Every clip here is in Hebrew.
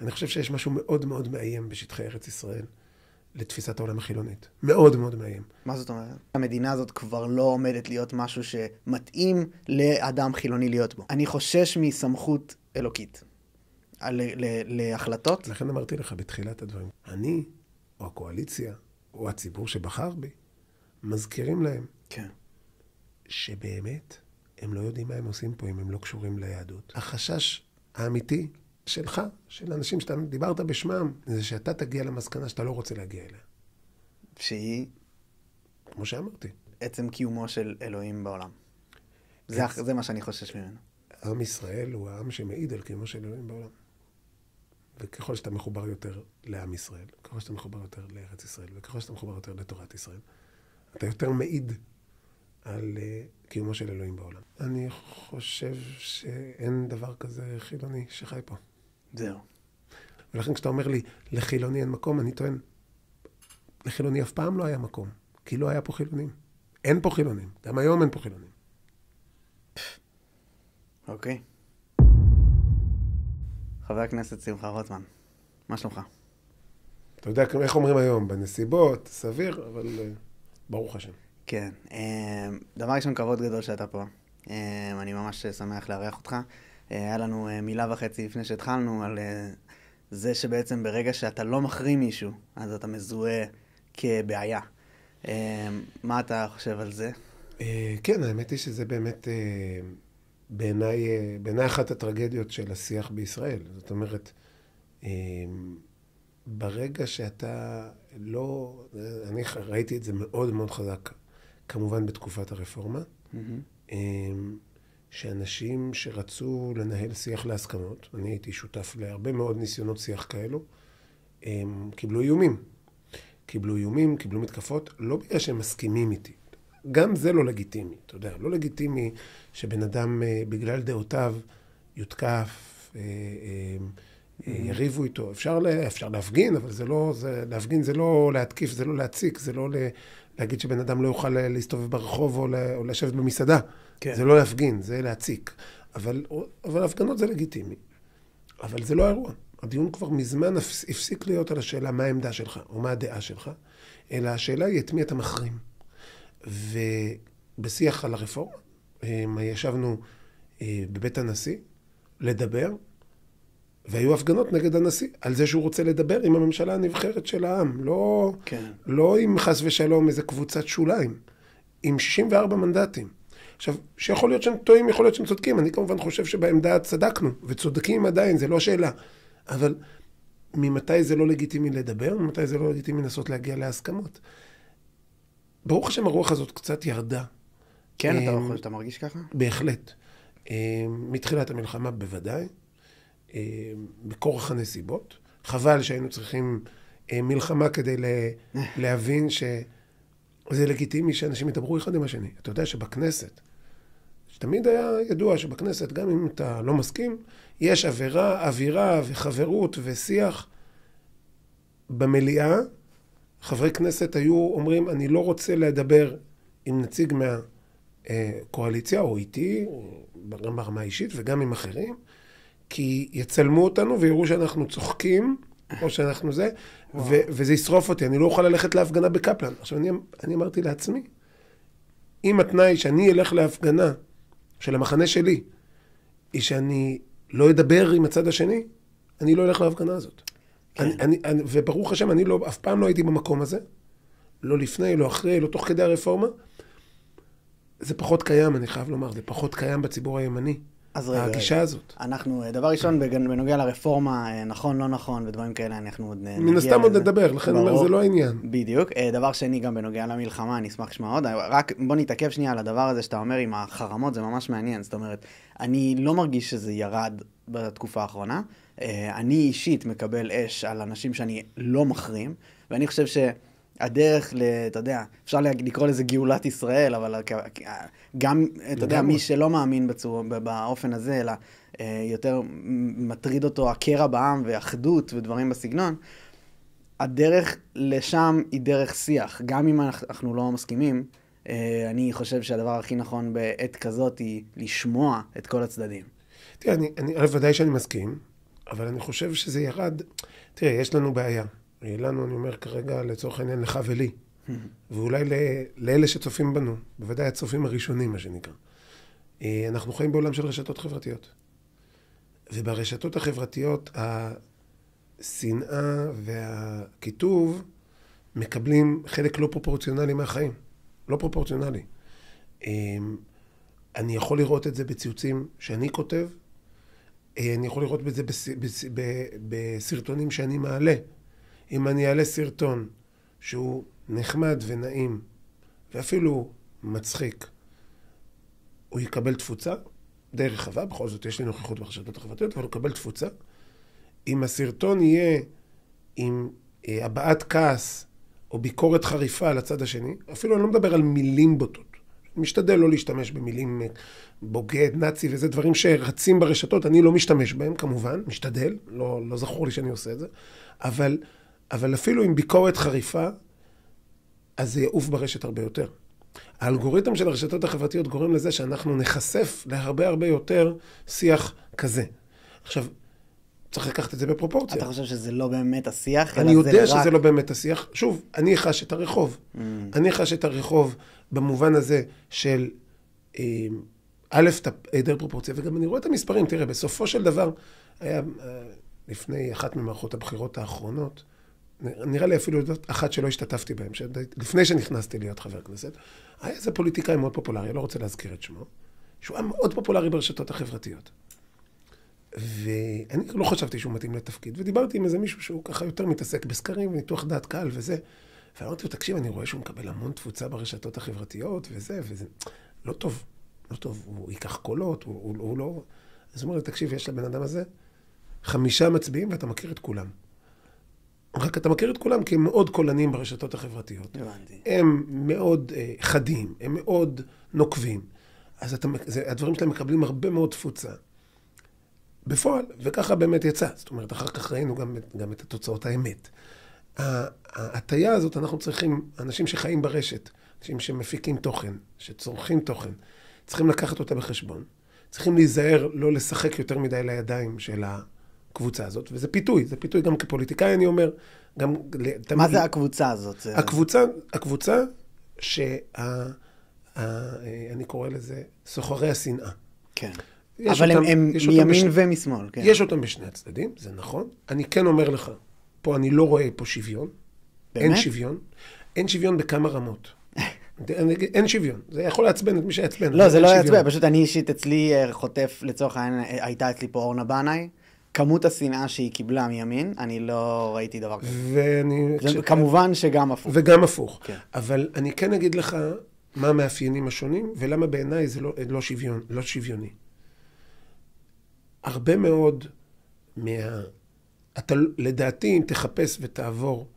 אני חושב שיש משהו מאוד מאוד מאיים בשטחי ארץ ישראל, לתפיסת העולם החילונית. מאוד מאוד מאיים. מה זאת אומרת? המדינה הזאת כבר לא עומדת להיות משהו שמתאים לאדם חילוני להיות בו. אני חושש מסמכות אלוקית. להחלטות. לכן אמרתי לך בתחילת הדברים, אני, או הקואליציה, או הציבור שבחר בי, מזכירים להם כן. שבאמת הם לא יודעים מה הם עושים פה אם הם לא קשורים ליהדות. החשש האמיתי שלך, של אנשים שאתה דיברת בשמם, זה שאתה תגיע למסקנה שאתה לא רוצה להגיע אליה. שהיא? כמו שאמרתי. עצם קיומו של אלוהים בעולם. זה מה שאני חושש ממנו. עם ישראל הוא העם שמעיד על קיומו של אלוהים בעולם. וככל שאתה מחובר יותר לעם ישראל, ככל שאתה מחובר יותר לארץ ישראל, וככל שאתה מחובר יותר לתורת ישראל, אתה יותר מעיד על קיומו של אלוהים בעולם. אני חושב שאין דבר כזה חילוני שחי פה. זהו. ולכן כשאתה אומר לי, לחילוני אין מקום, אני טוען, לחילוני אף פעם לא היה מקום, כי לא היה פה חילונים. אין פה חילונים. גם היום אין פה חילונים. אוקיי. חבר הכנסת שמחה רוטמן, מה שלומך? אתה יודע איך אומרים היום, בנסיבות, סביר, אבל ברוך השם. כן. דבר ראשון, כבוד גדול שאתה פה. אני ממש שמח לארח אותך. היה לנו מילה וחצי לפני שהתחלנו על זה שבעצם ברגע שאתה לא מחרים מישהו, אז אתה מזוהה כבעיה. מה אתה חושב על זה? כן, האמת היא שזה באמת בעיניי אחת הטרגדיות של השיח בישראל. זאת אומרת, ברגע שאתה לא... אני ראיתי את זה מאוד מאוד חזק, כמובן בתקופת הרפורמה, שאנשים שרצו לנהל שיח להסכמות, אני הייתי שותף להרבה מאוד ניסיונות שיח כאלו, קיבלו איומים. קיבלו מתקפות, לא בגלל שהם מסכימים איתי. גם זה לא לגיטימי, אתה יודע, לא לגיטימי שבן אדם בגלל דעותיו יותקף, יריבו איתו. אפשר להפגין, אבל להפגין זה לא להתקיף, זה לא להציק, זה לא להגיד שבן אדם לא יוכל להסתובב ברחוב או לשבת במסעדה. כן. זה לא להפגין, זה להציק. אבל הפגנות זה לגיטימי. אבל זה לא האירוע. הדיון כבר מזמן הפסיק להיות על השאלה מה העמדה שלך או מה הדעה שלך, אלא השאלה היא את מי אתה מחרים. ובשיח על הרפורמה, ישבנו בבית הנשיא לדבר, והיו הפגנות נגד הנשיא על זה שהוא רוצה לדבר עם הממשלה הנבחרת של העם, לא עם חס ושלום איזה קבוצת שוליים, עם 64 מנדטים. עכשיו, שיכול להיות שהם טועים, יכול להיות שהם צודקים, אני כמובן חושב שבעמדה צדקנו, וצודקים עדיין, זה לא שאלה. אבל ממתי זה לא לגיטימי לדבר, ממתי זה לא לגיטימי לנסות להגיע להסכמות. ברוך השם הרוח הזאת קצת ירדה. כן, אתה מרגיש ככה? בהחלט. מתחילת המלחמה בוודאי, בכורח הנסיבות. חבל שהיינו צריכים מלחמה כדי להבין שזה לגיטימי שאנשים ידברו אחד עם השני. אתה יודע שבכנסת, שתמיד היה ידוע שבכנסת, גם אם אתה לא מסכים, יש אווירה וחברות ושיח. במליאה, חברי כנסת היו אומרים, אני לא רוצה לדבר עם נציג מהקואליציה, או איתי, גם ברמה האישית וגם עם אחרים, כי יצלמו אותנו ויראו שאנחנו צוחקים, או שאנחנו זה, וזה ישרוף אותי, אני לא אוכל ללכת להפגנה בקפלן. עכשיו, אני אמרתי לעצמי, אם התנאי שאני אלך להפגנה של המחנה שלי, היא שאני לא אדבר עם הצד השני, אני לא אלך להפגנה הזאת. וברוך השם, אני אף פעם לא הייתי במקום הזה, לא לפני, לא אחרי, לא תוך כדי הרפורמה. זה פחות קיים, אני חייב לומר, זה פחות קיים בציבור הימני. הגישה הזאת. אנחנו, דבר ראשון, בנוגע לרפורמה, נכון, לא נכון, ודברים כאלה, אנחנו עוד נגיע. מן הסתם עוד נדבר, לכן אומר, זה לא העניין. בדיוק. דבר שני, גם בנוגע למלחמה, אני אשמח לשמוע עוד. רק בוא נתעכב שנייה על הדבר הזה שאתה אומר עם החרמות, זה ממש מעניין. זאת אומרת, אני לא מרגיש שזה ירד בתקופה האחרונה. אני אישית מקבל אש על אנשים שאני לא מחרים, ואני חושב שהדרך אתה יודע, אפשר לקרוא לזה גאולת ישראל, אבל גם, אתה יודע, מי שלא מאמין באופן הזה, אלא יותר מטריד אותו הקרע בעם ואחדות ודברים בסגנון, הדרך לשם היא דרך שיח. גם אם אנחנו לא מסכימים, אני חושב שהדבר הכי נכון בעת כזאת היא לשמוע את כל הצדדים. תראה, אני ודאי שאני מסכים, אבל אני חושב שזה ירד. תראה, יש לנו בעיה. לנו, אני אומר כרגע, לצורך העניין, לך ולי. ואולי לאלה שצופים בנו, בוודאי הצופים הראשונים, מה שנקרא. אנחנו חיים בעולם של רשתות חברתיות. וברשתות החברתיות, השנאה והכיתוב מקבלים חלק לא פרופורציונלי מהחיים. לא פרופורציונלי. אני יכול לראות את זה בציוצים שאני כותב, אני יכול לראות את זה בסרטונים שאני מעלה. אם אני אעלה סרטון שהוא נחמד ונעים, ואפילו מצחיק, הוא יקבל תפוצה די רחבה, בכל זאת יש לי נוכחות ברשתות החברתיות, אבל הוא יקבל תפוצה. אם הסרטון יהיה עם הבעת כעס או ביקורת חריפה על הצד השני, אפילו אני לא מדבר על מילים בוטות. אני משתדל לא להשתמש במילים בוגד, נאצי, וזה דברים שרצים ברשתות, אני לא משתמש בהם כמובן, משתדל, לא זכור לי שאני עושה את זה, אבל אפילו עם ביקורת חריפה, אז זה יעוף ברשת הרבה יותר. האלגוריתם של הרשתות החברתיות גורם לזה שאנחנו נחשף להרבה הרבה יותר שיח כזה. עכשיו, צריך לקחת את זה בפרופורציה. אתה חושב שזה לא באמת השיח? אני יודע שזה לא באמת השיח. שוב, אני חש את הרחוב. אני חש את הרחוב במובן הזה של א', היעדר פרופורציה, וגם אני רואה את המספרים. תראה, בסופו של דבר, היה לפני אחת ממערכות הבחירות האחרונות, נראה לי אפילו אחת שלא השתתפתי בהם, לפני שנכנסתי להיות חבר כנסת, היה איזה פוליטיקאי מאוד פופולרי, לא רוצה להזכיר את שמו, שהוא היה מאוד פופולרי ברשתות החברתיות. ואני לא חשבתי שהוא מתאים לתפקיד, ודיברתי עם איזה מישהו שהוא ככה יותר מתעסק בסקרים וניתוח דעת קהל וזה, ואמרתי לו, תקשיב, אני רואה שהוא מקבל המון תפוצה ברשתות החברתיות וזה, לא טוב, לא טוב, הוא ייקח קולות, הוא לא... אז הוא אומר לי, תקשיב, יש לבן אדם הזה 5 מצביעים ואתה מכיר את כולם. רק אתה מכיר את כולם כי הם מאוד קולניים ברשתות החברתיות. הבנתי. הם מאוד חדים, הם מאוד נוקבים. אז הדברים שלהם מקבלים הרבה מאוד תפוצה. בפועל, וככה באמת יצא. זאת אומרת, אחר כך ראינו גם את התוצאות האמת. ההטיה הזאת, אנחנו צריכים, אנשים שחיים ברשת, אנשים שמפיקים תוכן, שצורכים תוכן, צריכים לקחת אותה בחשבון. צריכים להיזהר לא לשחק יותר מדי לידיים של הקבוצה הזאת, וזה פיתוי, זה פיתוי גם כפוליטיקאי, אני אומר, גם... מה זה הקבוצה הזאת? הקבוצה אני קורא לזה סוחרי השנאה. כן. אבל הם מימין ומשמאל, כן. יש אותם בשני הצדדים, זה נכון. אני כן אומר לך, פה אני לא רואה פה שוויון. באמת? אין שוויון. אין שוויון בכמה רמות. אין שוויון. זה יכול לעצבן את מי שיעצבן. לא, זה לא יעצבן. פשוט אני אישית אצלי חוטף, לצורך העניין, הייתה אצלי פה אורנה בנאי. כמות השנאה שהיא קיבלה מימין, אני לא ראיתי דבר כזה. כמובן שגם הפוך. וגם הפוך. אבל אני כן אגיד לך מה המאפיינים השונים, ולמה בעיניי זה לא שוויוני. הרבה מאוד אתה לדעתי אם תחפש ותעבור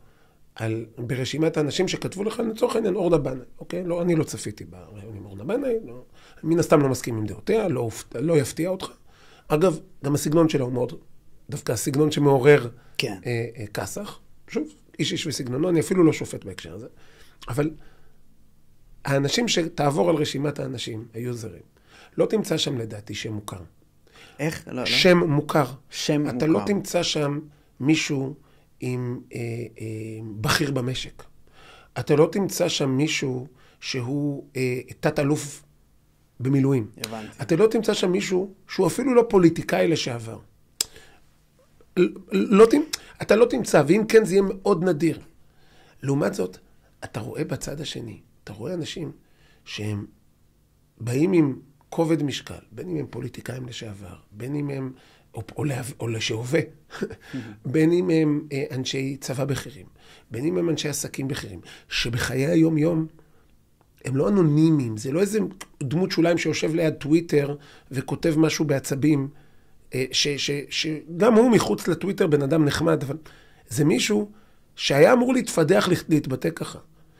ברשימת האנשים שכתבו לך לצורך העניין אורנה בנאי, אוקיי? לא, אני לא צפיתי ברעיון עם אורנה בנאי, מן הסתם לא מסכים עם דעותיה, לא יפתיע אותך. אגב, גם הסגנון שלה הוא מאוד, דווקא הסגנון שמעורר כסח. שוב, איש וסגנונו, אני אפילו לא שופט בהקשר הזה. אבל האנשים שתעבור על רשימת האנשים, היוזרים, לא תמצא שם לדעתי שם מוכר. איך? לא. שם מוכר. שם מוכר. אתה לא תמצא שם מישהו עם בכיר במשק. אתה לא תמצא שם מישהו שהוא תת-אלוף במילואים. הבנתי. אתה לא תמצא שם מישהו שהוא אפילו לא פוליטיקאי לשעבר. אתה לא תמצא, ואם כן זה יהיה מאוד נדיר. לעומת זאת, אתה רואה בצד השני, אתה רואה אנשים שהם באים עם כובד משקל, בין אם הם פוליטיקאים לשעבר, בין אם הם, או לשהווה, בין אם הם אנשי צבא בכירים, בין אם הם אנשי עסקים בכירים, שבחיי היום-יום הם לא אנונימיים, זה לא איזה דמות שוליים שיושב ליד טוויטר וכותב משהו בעצבים, שגם הוא מחוץ לטוויטר בן אדם נחמד, אבל זה מישהו שהיה אמור להתפדח להתבטא ככה,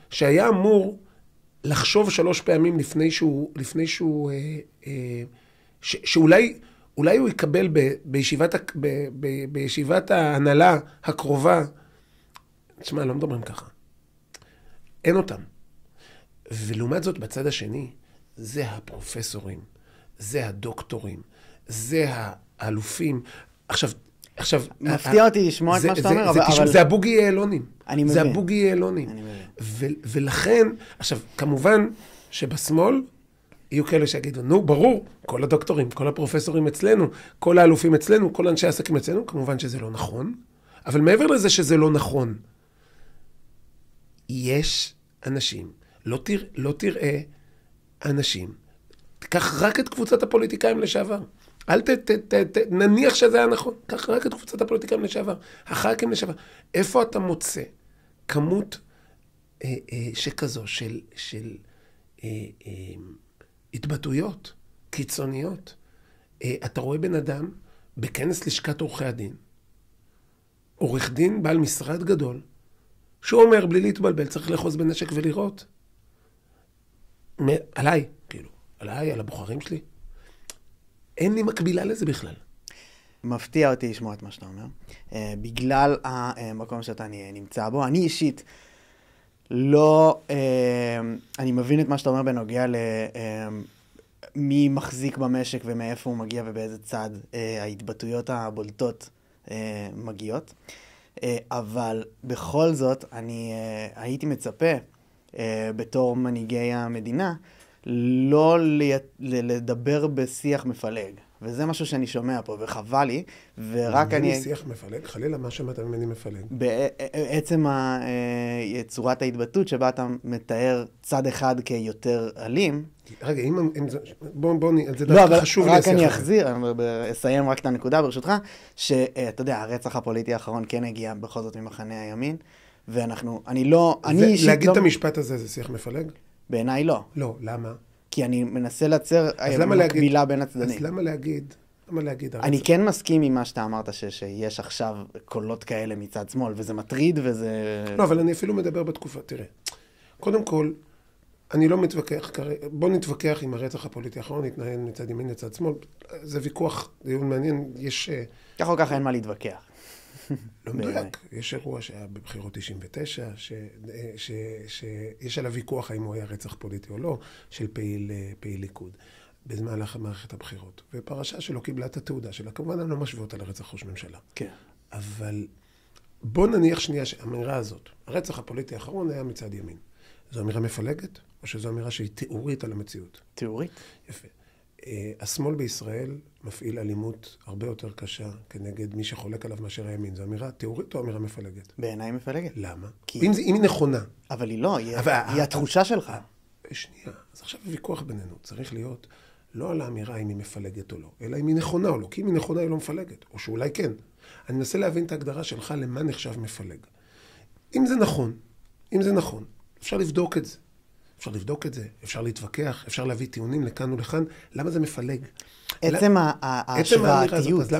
שהיה אמור לחשוב 3 פעמים שאולי הוא יקבל בישיבת ההנהלה הקרובה, תשמע, לא מדברים ככה. אין אותם. ולעומת זאת, בצד השני, זה הפרופסורים, זה הדוקטורים, זה האלופים. עכשיו, עכשיו... מפתיע אותי לשמוע את מה שאתה אומר, אבל... זה הבוגי יעלונים. אני מבין. זה הבוגי יעלונים. אני מבין. ולכן, עכשיו, כמובן שבשמאל יהיו כאלה שיגידו, נו, ברור, כל הדוקטורים, כל הפרופסורים אצלנו, כל האלופים אצלנו, כל אנשי העסקים אצלנו, כמובן שזה לא נכון, אבל מעבר לזה שזה לא נכון, יש אנשים, לא תראה אנשים, תיקח רק את קבוצת הפוליטיקאים לשעבר, נניח שזה היה נכון, קח רק את קבוצת הפוליטיקאים לשעבר, הח"כים לשעבר, איפה אתה מוצא כמות שכזו של התבטאויות קיצוניות? אתה רואה בן אדם בכנס לשכת עורכי הדין, עורך דין בעל משרד גדול, שהוא אומר בלי להתבלבל, צריך לחוז בנשק ולירות. עליי, כאילו, עליי, על הבוחרים שלי. אין לי מקבילה לזה בכלל. מפתיע אותי לשמוע את מה שאתה אומר. בגלל המקום שאתה נמצא בו. אני אישית לא... אני מבין את מה שאתה אומר בנוגע מי מחזיק במשק ומאיפה הוא מגיע ובאיזה צד ההתבטאויות הבולטות מגיעות. אבל בכל זאת, אני הייתי מצפה בתור מנהיגי המדינה לא לדבר בשיח מפלג. וזה משהו שאני שומע פה, וחבל לי, ורק אני... שיח מפלג? חלילה, מה שמעת ממני מפלג? בעצם צורת ההתבטאות שבה אתה מתאר צד אחד כיותר אלים. רגע, בוא, זה דווקא חשוב לי. רק אני אסיים רק את הנקודה ברשותך, שאתה יודע, הרצח הפוליטי האחרון כן הגיע בכל זאת ממחנה הימין, ואנחנו, אני לא... להגיד את המשפט הזה זה שיח מפלג? בעיניי לא. לא, למה? כי אני מנסה לייצר מקבילה בין הצדדים. אז למה להגיד? אני כן מסכים עם מה שאתה אמרת, שיש עכשיו קולות כאלה מצד שמאל, וזה מטריד וזה... לא, אבל אני אפילו מדבר בתקופה. תראה, קודם כל, אני לא מתווכח, בוא נתווכח עם הרצח הפוליטי האחרון, נתנהל מצד ימין לצד שמאל, זה ויכוח, דיון מעניין, יש... כך או כך אין מה להתווכח. לא מדויק, יש אירוע שהיה בבחירות 99, שיש עליו ויכוח האם הוא היה רצח פוליטי או לא, של פעיל ליכוד, בזמן מערכת הבחירות. ופרשה שלו קיבלה את התעודה שלה, כמובן אני לא משווה אותה לרצח ראש ממשלה. כן. אבל בוא נניח שנייה שהאמירה הזאת, הרצח הפוליטי האחרון היה מצד ימין. זו אמירה מפלגת, או שזו אמירה שהיא תיאורית על המציאות? תיאורית. יפה. השמאל בישראל מפעיל אלימות הרבה יותר קשה כנגד מי שחולק עליו מאשר הימין. זו אמירה תיאורית או אמירה מפלגת? בעיניי מפלגת. למה? אם היא נכונה. אבל היא לא, היא התחושה שלך. שנייה, אז עכשיו הוויכוח בינינו צריך להיות לא על האמירה אם היא מפלגת או לא, אלא אם היא נכונה או לא. כי אם היא נכונה היא לא מפלגת, או שאולי כן. אני מנסה להבין את ההגדרה שלך למה נחשב מפלג. אם זה נכון, אפשר לבדוק את זה. אפשר להתווכח, אפשר להביא טיעונים לכאן ולכאן. למה זה מפלג? עצם ההשוואתיות. אז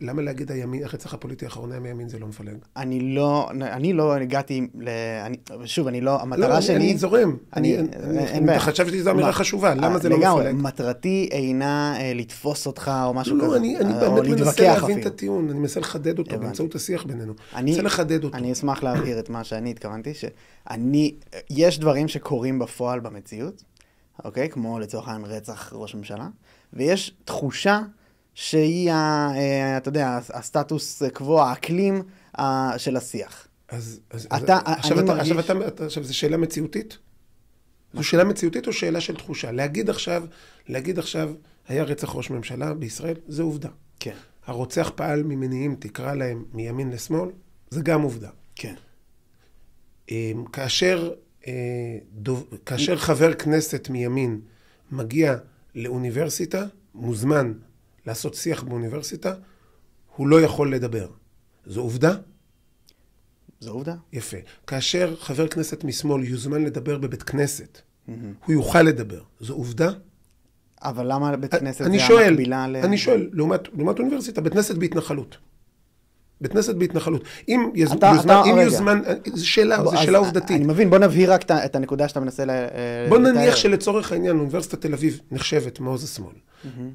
למה להגיד הרצח הפוליטי האחרון היה מימין זה לא מפלג? אני לא הגעתי שוב, המטרה שלי... אני זורם. אני חשבתי שזו אמירה חשובה. למה זה לא מפלג? מטרתי אינה לתפוס אותך או משהו כזה. לא, אני באמת מנסה להבין את הטיעון. אני מנסה לחדד אותו באמצעות השיח בינינו. אני מנסה לחדד אותו. אני אשמח להבהיר את מה שאני התכוונתי, יש דברים שקורים בפועל במציאות, אוקיי? כמו לצורך העניין רצח ראש ממשלה, ויש תחושה שהיא, אתה יודע, הסטטוס קבוע, האקלים של השיח. עכשיו, זו שאלה מציאותית? זו שאלה מציאותית או שאלה של תחושה? להגיד עכשיו, היה רצח ראש ממשלה בישראל, זה עובדה. כן. הרוצח פעל ממניעים, תקרא להם מימין לשמאל, זה גם עובדה. כן. כאשר חבר כנסת מימין מגיע לאוניברסיטה, מוזמן לעשות שיח באוניברסיטה, הוא לא יכול לדבר. זו עובדה? זו עובדה. יפה. כאשר חבר כנסת משמאל יוזמן לדבר בבית כנסת, הוא יוכל לדבר. זו עובדה? אבל למה בית כנסת זה המקבילה ל... אני שואל, לעומת אוניברסיטה, בית כנסת בהתנחלות. אם יוזמן, זו שאלה עובדתית. אני מבין, בוא נבהיר רק את הנקודה שאתה מנסה לתאר. בוא נניח שלצורך העניין, אוניברסיטת תל אביב נחשבת מעוז השמאל.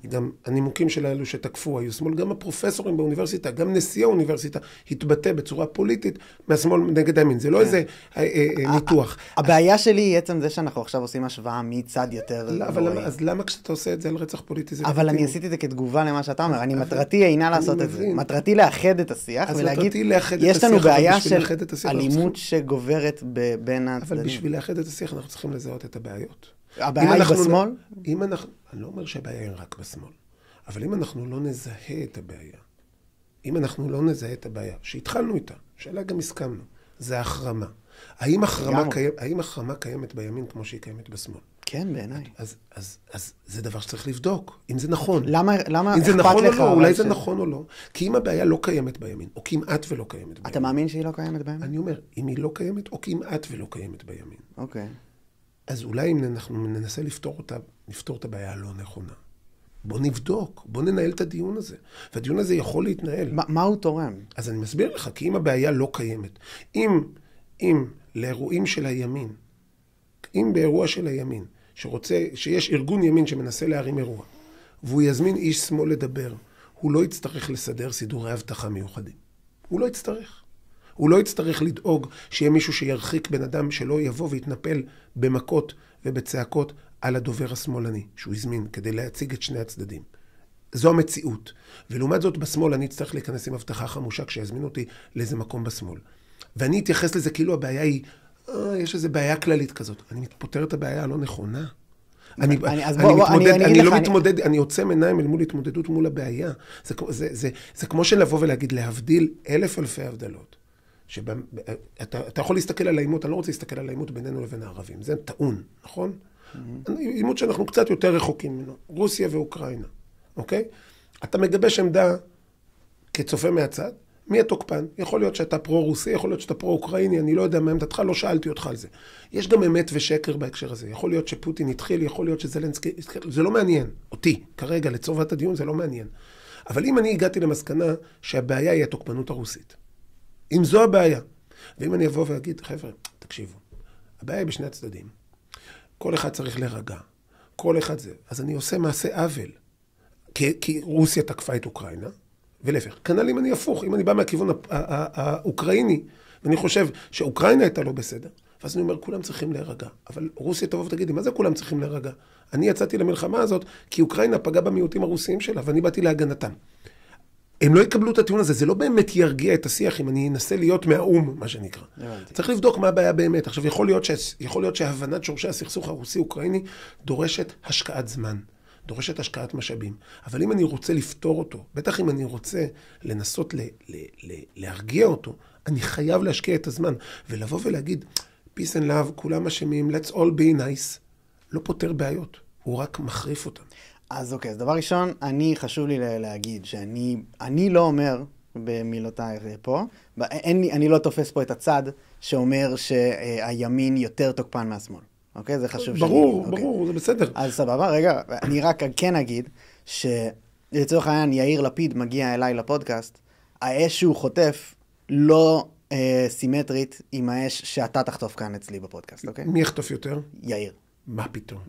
גם הנימוקים של האלו שתקפו היו שמאל, גם הפרופסורים באוניברסיטה, גם נשיא האוניברסיטה התבטא בצורה פוליטית מהשמאל נגד הימין. זה לא איזה ניתוח. הבעיה שלי היא עצם זה שאנחנו עכשיו עושים השוואה מצד יותר... אז למה כשאתה עושה את זה על רצח פוליטי זה... אבל אני עשיתי את זה כתגובה למה שאתה אומר. מטרתי אינה לעשות את זה. מטרתי לאחד את השיח ולהגיד, יש לנו בעיה של אלימות שגוברת בין הצדדים. אבל בשביל לאחד את השיח אנחנו צריכים לזהות את הבעיות. הבעיה היא בשמאל? אני לא אומר שהבעיה היא רק בשמאל, אבל אם אנחנו לא נזהה את הבעיה, שהתחלנו איתה, שאלה גם הסכמנו, זה ההחרמה. האם החרמה קיימת בימין כמו שהיא קיימת בשמאל? כן, בעיניי. אז זה דבר שצריך לבדוק, אם זה נכון. למה אם זה אכפת נכון או לך? לא, אולי זה נכון או לא. כי אם הבעיה לא קיימת בימין, או כמעט ולא קיימת בימין. אתה מאמין שהיא לא קיימת בימין? אני אומר, אם היא לא קיימת, או כמעט ולא קיימת בימין. אוקיי. אז אולי אם אנחנו ננסה לפתור את הבעיה הלא נכונה. בוא נבדוק, בוא ננהל את הדיון הזה. והדיון הזה יכול להתנהל. מה הוא תורם? אז אני מסביר לך, כי אם הבעיה לא קיימת, אם לאירועים של הימין, אם באירוע של הימין, שיש ארגון ימין שמנסה להרים אירוע, והוא יזמין איש שמאל לדבר, הוא לא יצטרך לסדר סידורי הבטחה מיוחדים. הוא לא יצטרך. הוא לא יצטרך לדאוג שיהיה מישהו שירחיק בן אדם שלא יבוא ויתנפל במכות ובצעקות על הדובר השמאלני, שהוא הזמין כדי להציג את שני הצדדים. זו המציאות. ולעומת זאת בשמאל אני אצטרך להיכנס עם הבטחה חמושה כשיזמין אותי לאיזה מקום בשמאל. ואני אתייחס לזה כאילו הבעיה היא, יש איזו בעיה כללית כזאת. אני מתפותר את הבעיה הלא נכונה. אני לא מתמודד, אני יוצא מעיניים אל מול התמודדות מול הבעיה. זה כמו שלבוא ולהגיד להבדיל אלפי הבדלות. אתה יכול להסתכל על העימות, אני לא רוצה להסתכל על העימות בינינו לבין הערבים. זה טעון, נכון? עימות שאנחנו קצת יותר רחוקים ממנו. רוסיה ואוקראינה, אוקיי? אתה מגבש עמדה כצופה מהצד, מי התוקפן? יכול להיות שאתה פרו-רוסי, יכול להיות שאתה פרו-אוקראיני, אני לא יודע מה עמדתך, לא שאלתי אותך על זה. יש גם אמת ושקר בהקשר הזה. יכול להיות שפוטין התחיל, יכול להיות שזלנסקי, זה לא מעניין. אותי, כרגע, לצורת הדיון, זה לא מעניין. אבל אם אני הגעתי למסקנה שהבעיה היא התוקפנות הרוסית, אם זו הבעיה, ואם אני אבוא ואגיד, חבר'ה, תקשיבו, הבעיה היא בשני הצדדים. כל אחד צריך להירגע. כל אחד זה. אז אני עושה מעשה עוול. כי רוסיה תקפה את אוקראינה, ולהפך. כנ"ל אם אני הפוך, אם אני בא מהכיוון האוקראיני, ואני חושב שאוקראינה הייתה לא בסדר, ואז אני אומר, כולם צריכים להירגע. אבל רוסיה תבוא ותגידי, מה זה כולם צריכים להירגע? אני יצאתי למלחמה הזאת, כי אוקראינה פגעה במיעוטים הרוסיים שלה, ואני באתי להגנתם. הם לא יקבלו את הטיעון הזה, זה לא באמת ירגיע את השיח אם אני אנסה להיות מהאום, מה שנקרא. צריך לבדוק מה הבעיה באמת. עכשיו, יכול להיות שהבנת שורשי הסכסוך הרוסי-אוקראיני דורשת השקעת זמן, דורשת השקעת משאבים. אבל אם אני רוצה לפתור אותו, בטח אם אני רוצה לנסות להרגיע אותו, אני חייב להשקיע את הזמן, ולבוא ולהגיד, peace and love, כולם אשמים, let's all be nice, לא פותר בעיות, הוא רק מחריף אותם. אז אוקיי, אז דבר ראשון, חשוב לי להגיד שאני לא אומר במילותיי פה, אני לא תופס פה את הצד שאומר שהימין יותר תוקפן מהשמאל. אוקיי? זה חשוב שלי. ברור, זה בסדר. אז סבבה, רגע, אני רק כן אגיד שלצורך העניין יאיר לפיד מגיע אליי לפודקאסט, האש שהוא חוטף לא סימטרית עם האש שאתה תחטוף כאן אצלי בפודקאסט, אוקיי? מי יחטוף יותר? יאיר. מה פתאום?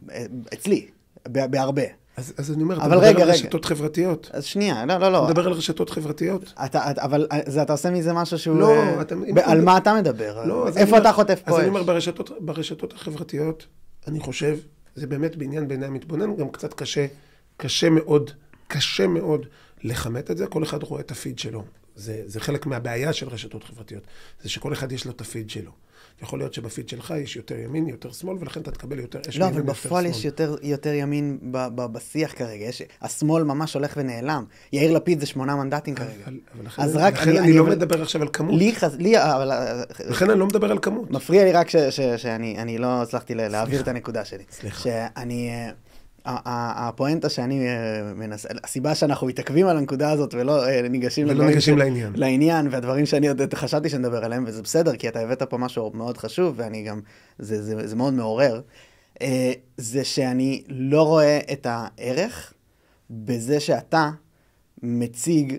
אצלי, בהרבה. אז אני אומר, אתה מדבר על רשתות חברתיות. אז שנייה, לא. אתה מדבר על רשתות חברתיות. אבל אתה עושה מזה משהו שהוא... לא, על מה אתה מדבר? לא, איפה אתה חוטף פה? אז אני אומר, ברשתות החברתיות, אני חושב, זה באמת בעניין בעיני המתבונן, גם קצת קשה מאוד לחמת את זה, כל אחד רואה את הפיד שלו. זה חלק מהבעיה של רשתות חברתיות, זה שכל אחד יש לו את הפיד שלו. יכול להיות שבפיד שלך יש יותר ימין, יותר שמאל, ולכן אתה תקבל יותר אש לא, אבל בפועל יש יותר ימין בשיח כרגע. השמאל ממש הולך ונעלם. יאיר לפיד זה 8 מנדטים כרגע. לכן אני לא מדבר עכשיו על כמות. לכן אני לא מדבר על כמות. מפריע לי רק שאני לא הצלחתי להעביר את הנקודה שלי. סליחה. הפואנטה שאני מנסה, הסיבה שאנחנו מתעכבים על הנקודה הזאת ולא ניגשים לעניין, והדברים שאני עוד חשבתי שנדבר עליהם, וזה בסדר, כי אתה הבאת פה משהו מאוד חשוב, ואני גם, זה מאוד מעורר, זה שאני לא רואה את הערך בזה שאתה מציג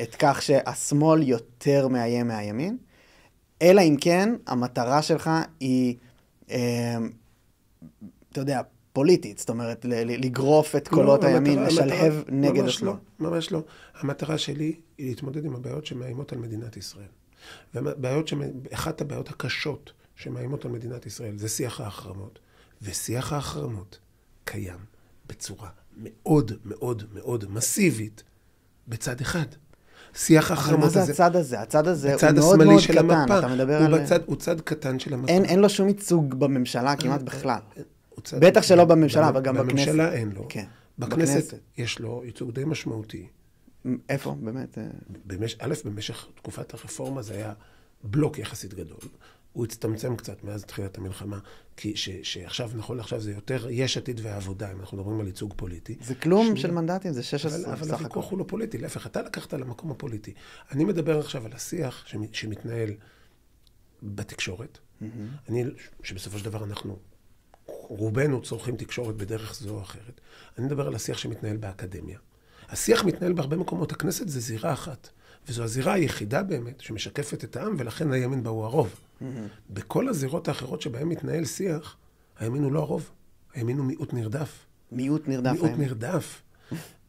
את כך שהשמאל יותר מאיים מהימין, אלא אם כן, המטרה שלך היא, אתה יודע, פוליטית, זאת אומרת, לגרוף את קולות הימין, לשלהב נגד השמאל. ממש לא. המטרה שלי היא להתמודד עם הבעיות שמאיימות על מדינת ישראל. אחת הבעיות הקשות שמאיימות על מדינת ישראל זה שיח ההחרמות. ושיח ההחרמות קיים בצורה מאוד מאוד מאוד מסיבית בצד אחד. שיח ההחרמות הזה... אבל מה זה הצד הזה? הצד הזה הוא מאוד מאוד קטן. אתה מדבר על... הוא צד קטן של המפה. אין לו שום ייצוג בממשלה כמעט בכלל. בטח שלא בממשלה, אבל גם בכנסת. בממשלה אין לו. כן. בכנסת יש לו ייצוג די משמעותי. איפה? באמת? במשך תקופת הרפורמה זה היה בלוק יחסית גדול. הוא הצטמצם קצת מאז תחילת המלחמה, כי שעכשיו, נכון, עכשיו זה יותר יש עתיד והעבודה, אם אנחנו מדברים על ייצוג פוליטי. זה כלום של מנדטים, זה 16 אבל הוויכוח הוא לא פוליטי, להפך, אתה לקחת למקום הפוליטי. אני מדבר עכשיו על השיח שמתנהל בתקשורת. שבסופו של דבר אנחנו, רובנו צורכים תקשורת בדרך זו או אחרת. אני מדבר על השיח שמתנהל באקדמיה. השיח מתנהל בהרבה מקומות, הכנסת זה זירה אחת. וזו הזירה היחידה באמת שמשקפת את העם, ולכן הימין בה הוא הרוב. בכל הזירות האחרות שבהן מתנהל שיח, הימין הוא לא הרוב. הימין הוא מיעוט נרדף. מיעוט נרדף. מיעוט נרדף.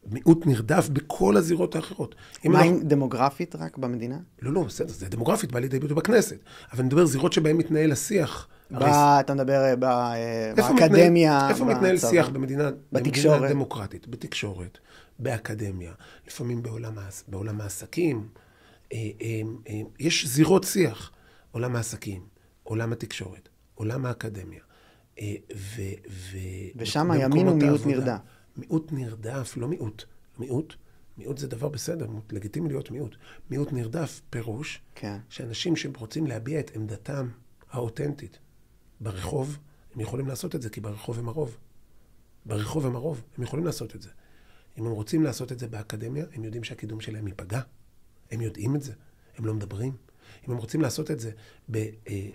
מיעוט נרדף בכל הזירות האחרות. מה עם דמוגרפית רק במדינה? לא, בסדר, זה דמוגרפית, בא לידי ביטוי בכנסת. אבל אני מדבר זירות שבהן מתנהל השיח. אתה מדבר באקדמיה. איפה מתנהל שיח במדינה דמוקרטית? בתקשורת, באקדמיה, לפעמים בעולם העסקים. יש זירות שיח. עולם העסקים, עולם התקשורת, עולם האקדמיה. ושם הימין הוא מיעוט נרדף. מיעוט נרדף, לא מיעוט. מיעוט זה דבר בסדר, לגיטימי להיות מיעוט. מיעוט נרדף פירוש שאנשים שרוצים להביע את עמדתם האותנטית ברחוב, הם יכולים לעשות את זה, כי ברחוב הם הרוב. ברחוב הם הרוב, הם יכולים לעשות את זה. אם הם רוצים לעשות את זה באקדמיה, הם יודעים שהקידום שלהם ייפגע. הם יודעים את זה, הם לא מדברים. אם הם רוצים לעשות את זה,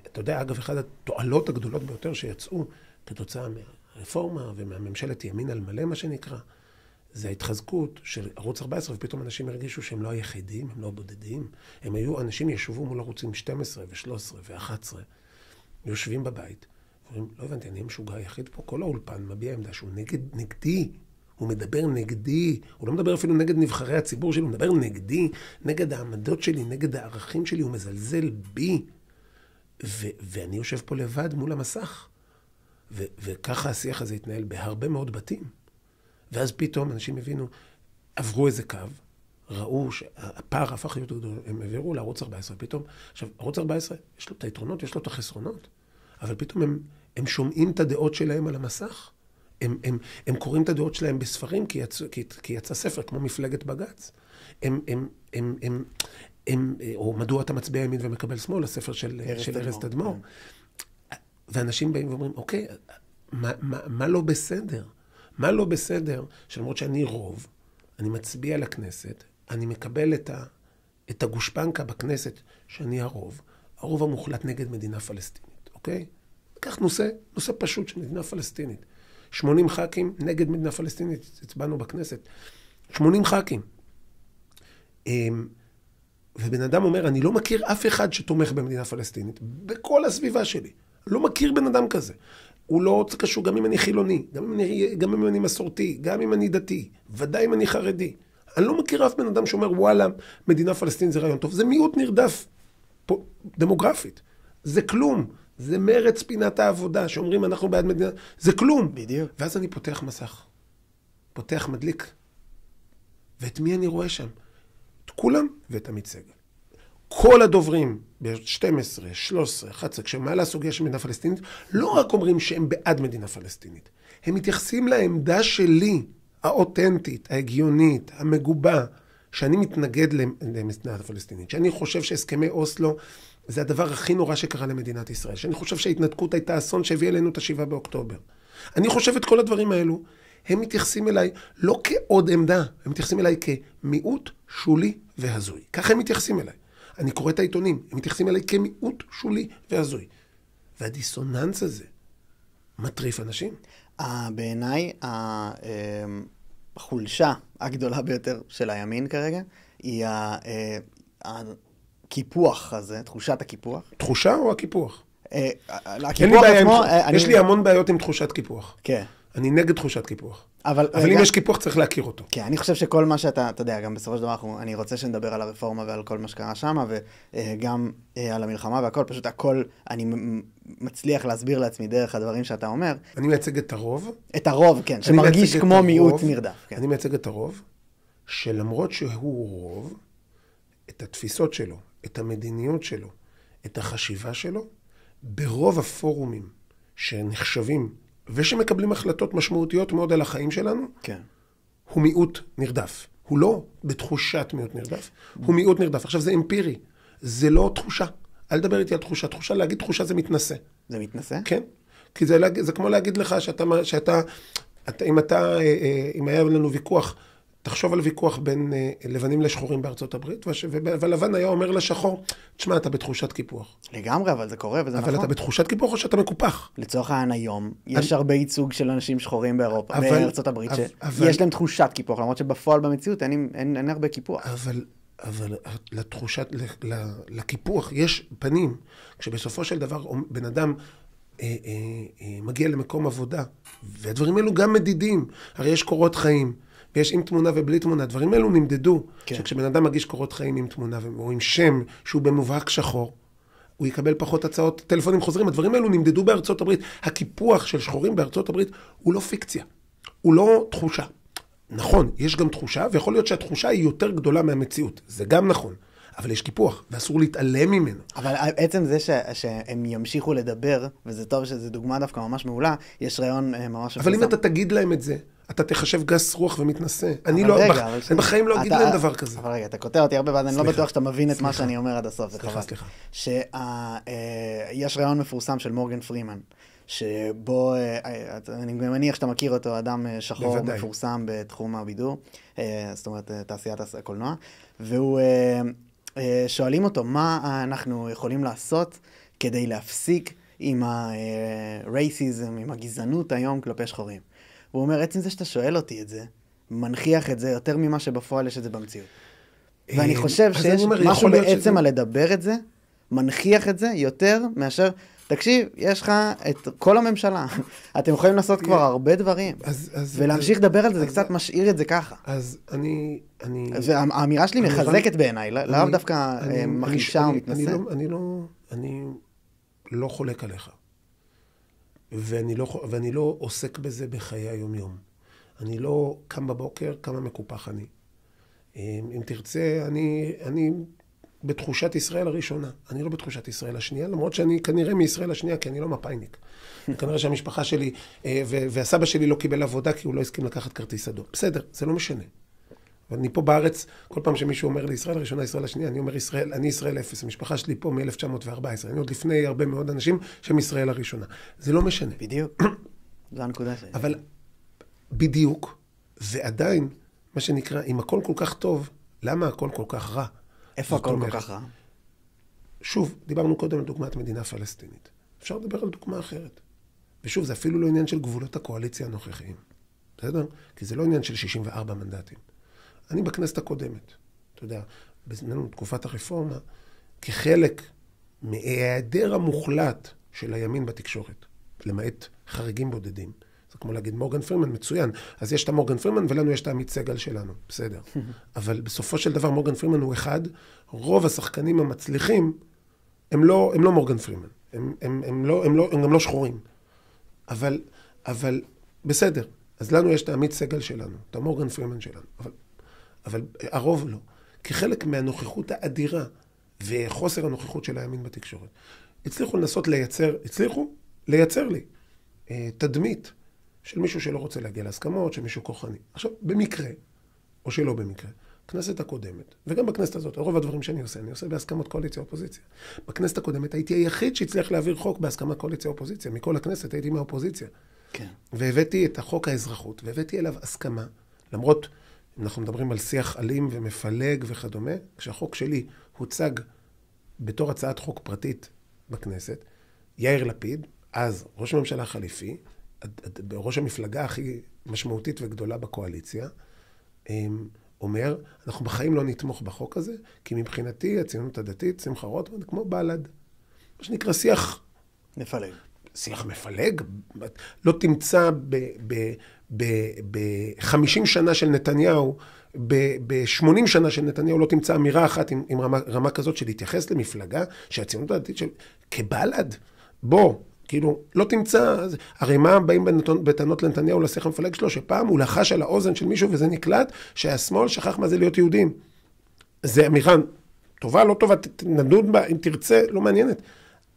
אתה יודע, אגב, אחד התועלות הגדולות ביותר שיצאו כתוצאה מהרפורמה ומהממשלת ימין על מלא, מה שנקרא, זה ההתחזקות של ערוץ 14, ופתאום אנשים הרגישו שהם לא היחידים, הם לא בודדים. הם היו, אנשים ישבו מול ערוצים 12 ו-13 ו-11, יושבים בבית, ואומרים, לא הבנתי, אני משוגע היחיד פה, כל האולפן מביע עמדה שהוא נגדי, הוא מדבר נגדי, הוא לא מדבר אפילו נגד נבחרי הציבור שלי, הוא מדבר נגדי, נגד העמדות שלי, נגד הערכים שלי, הוא מזלזל בי. ואני יושב פה לבד מול המסך. וככה השיח הזה התנהל בהרבה מאוד בתים. ואז פתאום אנשים הבינו, עברו איזה קו, ראו שהפער הפך להיות גדול, הם העבירו לערוץ 14, פתאום, עכשיו, ערוץ 14, יש לו את היתרונות, יש לו את החסרונות, אבל פתאום הם שומעים את הדעות שלהם על המסך, הם קוראים את הדעות שלהם בספרים, כי יצא ספר, כמו מפלגת בגץ. או מדוע אתה מצביע ימין ומקבל שמאל, הספר של ארז תדמור. ואנשים באים ואומרים, אוקיי, מה לא בסדר? מה לא בסדר? שלמרות שאני רוב, אני מצביע לכנסת, אני מקבל את הגושפנקה בכנסת שאני הרוב המוחלט נגד מדינה פלסטינית, אוקיי? כך נושא פשוט של מדינה פלסטינית. 80 ח"כים נגד מדינה פלסטינית, הצבענו בכנסת. 80 ח"כים. ובן אדם אומר, אני לא מכיר אף אחד שתומך במדינה פלסטינית, בכל הסביבה שלי. לא מכיר בן אדם כזה. הוא לא קשור גם אם אני חילוני, גם אם אני מסורתי, גם אם אני דתי, ודאי אם אני חרדי. אני לא מכיר אף בן אדם שאומר, וואלה, מדינה פלסטינית זה רעיון טוב. זה מיעוט נרדף דמוגרפית. זה כלום. זה מרץ פינת העבודה, שאומרים אנחנו בעד מדינה, זה כלום. בדיוק. ואז אני פותח מסך, פותח מדליק. ואת מי אני רואה שם? את כולם ואת עמית סגל. כל הדוברים ב-12, 13, 11, כשמעלה הסוגיה של מדינה פלסטינית, לא רק אומרים שהם בעד מדינה פלסטינית, הם מתייחסים לעמדה שלי, האותנטית, ההגיונית, המגובה, שאני מתנגד למדינה הפלסטינית, שאני חושב שהסכמי אוסלו זה הדבר הכי נורא שקרה למדינת ישראל, שאני חושב שההתנתקות הייתה אסון שהביא אלינו את 7 באוקטובר. אני חושב את כל הדברים האלו, הם מתייחסים אליי לא כעוד עמדה, הם מתייחסים אליי כמיעוט שולי והזוי. ככה הם מתייחסים אליי. אני קורא את העיתונים, הם מתייחסים אליי כמיעוט שולי והזוי. והדיסוננס הזה מטריף אנשים. בעיניי, החולשה הגדולה ביותר של הימין כרגע, היא הקיפוח הזה, תחושת הקיפוח. תחושה או הקיפוח? הקיפוח עצמו... יש לי המון בעיות עם תחושת קיפוח. כן. אני נגד תחושת קיפוח. אבל אם יש קיפוח, צריך להכיר אותו. כן, אני חושב שכל מה שאתה יודע, גם בסופו של דבר, אני רוצה שנדבר על הרפורמה ועל כל מה שקרה שם, וגם על המלחמה והכל, פשוט הכל, אני מצליח להסביר לעצמי דרך הדברים שאתה אומר. אני מייצג את הרוב. את הרוב, כן, שמרגיש כמו מיעוט נרדף. אני מייצג את הרוב, שלמרות שהוא רוב, את התפיסות שלו, את המדיניות שלו, את החשיבה שלו, ברוב הפורומים שנחשבים ושמקבלים החלטות משמעותיות מאוד על החיים שלנו, כן. הוא מיעוט נרדף. הוא לא בתחושת מיעוט נרדף, הוא מיעוט נרדף. עכשיו זה אמפירי, זה לא תחושה. אל תדבר איתי על תחושה. תחושה, להגיד תחושה זה מתנשא. זה מתנשא? כן. כי זה כמו להגיד לך אם היה לנו ויכוח, תחשוב על ויכוח בין לבנים לשחורים בארצות הברית, ולבן היה אומר לשחור, תשמע, אתה בתחושת קיפוח. לגמרי, אבל זה קורה וזה נכון. אבל אתה בתחושת קיפוח או שאתה מקופח? לצורך העניין היום, יש הרבה ייצוג של אנשים שחורים באירופה, בארצות הברית, שיש להם תחושת קיפוח, למרות שבפועל במציאות אין הרבה קיפוח. אבל לקיפוח יש פנים, כשבסופו של דבר בן אדם מגיע למקום עבודה, והדברים האלו גם מדידים, הרי יש קורות חיים, ויש עם תמונה ובלי תמונה, דברים אלו נמדדו, כן. שכשבן אדם מגיש קורות חיים עם תמונה, או עם שם שהוא במובהק שחור, הוא יקבל פחות הצעות, טלפונים חוזרים, הדברים האלו נמדדו בארצות הברית, הקיפוח של שחורים בארצות הברית הוא לא פיקציה, הוא לא תחושה. נכון, יש גם תחושה, ויכול להיות שהתחושה היא יותר גדולה מהמציאות, זה גם נכון. אבל יש קיפוח, ואסור להתעלם ממנו. אבל עצם זה שהם ימשיכו לדבר, וזה טוב שזו דוגמה דווקא ממש מעולה, יש רעיון ממש... אבל אם אתה תגיד להם את זה, אתה תחשב גס רוח ומתנשא. אני בחיים לא אגיד להם דבר כזה. אבל רגע, אתה קוטע אותי הרבה, ואני לא בטוח שאתה מבין את מה שאני אומר עד הסוף. סליחה. שיש רעיון מפורסם של מורגן פרימן, שבו, אני מניח שאתה מכיר אותו, אדם שחור מפורסם בתחום הבידור, זאת אומרת, תעשיית הקולנוע, והוא... שואלים אותו, מה אנחנו יכולים לעשות כדי להפסיק עם הרייסיזם, עם הגזענות היום כלפי שחורים. הוא אומר, עצם זה שאתה שואל אותי את זה, מנחיח את זה יותר ממה שבפועל יש את זה במציאות. ואני חושב שיש משהו בעצם על לדבר את זה, מנחיח את זה יותר מאשר, תקשיב, יש לך את כל הממשלה. אתם יכולים לעשות כבר הרבה דברים. ולהמשיך לדבר על זה, זה קצת משאיר את זה ככה. אז אני... והאמירה שלי מחזקת בעיניי, לאו דווקא מחישה או מתנשא. אני לא חולק עליך. ואני לא עוסק בזה בחיי היום-יום. אני לא קם בבוקר, כמה מקופח אני. אם תרצה, אני בתחושת ישראל הראשונה. אני לא בתחושת ישראל השנייה, למרות שאני כנראה מישראל השנייה, כי אני לא מפאיניק. כנראה שהמשפחה שלי והסבא שלי לא קיבל עבודה, כי הוא לא הסכים לקחת כרטיס אדום. בסדר, זה לא משנה. ואני פה בארץ, כל פעם שמישהו אומר לי, ישראל הראשונה, ישראל השנייה, אני אומר ישראל, אני ישראל אפס. המשפחה שלי פה מ-1914. אני עוד לפני הרבה מאוד אנשים שהם ישראל הראשונה. זה לא משנה. בדיוק. זו הנקודה שלי. אבל בדיוק, ועדיין, מה שנקרא, אם הכל כל כך טוב, למה הכל כל כך רע? איפה הכל כל כך רע? שוב, דיברנו קודם על דוגמת מדינה פלסטינית. אפשר לדבר על דוגמה אחרת. ושוב, זה אפילו לא עניין של גבולות הקואליציה הנוכחיים. בסדר? כי זה לא עניין של 64 מנדטים. אני בכנסת הקודמת, אתה יודע, בזמנו, תקופת הרפורמה, כחלק מהיעדר המוחלט של הימין בתקשורת, למעט חריגים בודדים. זה כמו להגיד, מורגן פרימן מצוין. אז יש את מורגן פרימן ולנו יש את עמית סגל שלנו. בסדר. אבל בסופו של דבר מורגן פרימן הוא אחד. רוב השחקנים המצליחים הם לא מורגן פרימן. הם גם לא שחורים. אבל בסדר. אז לנו יש את עמית סגל שלנו, את המורגן פרימן שלנו. אבל הרוב לא. כחלק מהנוכחות האדירה וחוסר הנוכחות של הימין בתקשורת. הצליחו לייצר לי תדמית של מישהו שלא רוצה להגיע להסכמות, של מישהו כוחני. עכשיו, במקרה, או שלא במקרה, בכנסת הקודמת, וגם בכנסת הזאת, רוב הדברים שאני עושה בהסכמות קואליציה-אופוזיציה. בכנסת הקודמת הייתי היחיד שהצליח להעביר חוק בהסכמת קואליציה-אופוזיציה. מכל הכנסת הייתי מהאופוזיציה. כן. והבאתי את החוק האזרחות, והבאתי אליו הסכמה, למרות, אם אנחנו מדברים על שיח אלים ומפלג וכדומה, כשהחוק שלי הוצג בתור הצעת חוק פרטית בכנסת, יאיר לפיד, אז ראש הממשלה החליפי, ראש המפלגה הכי משמעותית וגדולה בקואליציה, אומר, אנחנו בחיים לא נתמוך בחוק הזה, כי מבחינתי הציונות הדתית, שמחה רוטמן, כמו בל"ד. מה שנקרא שיח... מפלג. שיח מפלג, לא תמצא ב-50 שנה של נתניהו, ב-80 שנה של נתניהו לא תמצא אמירה אחת עם רמה כזאת של להתייחס למפלגה, שהציונות הדתית של כבל"ד, בוא, כאילו, לא תמצא, הרי מה באים בטענות לנתניהו לשיח המפלג שלו, שפעם הוא לחש על האוזן של מישהו וזה נקלט, שהשמאל שכח מה זה להיות יהודים. זה אמירה טובה, לא טובה, נדון בה, אם תרצה, לא מעניינת.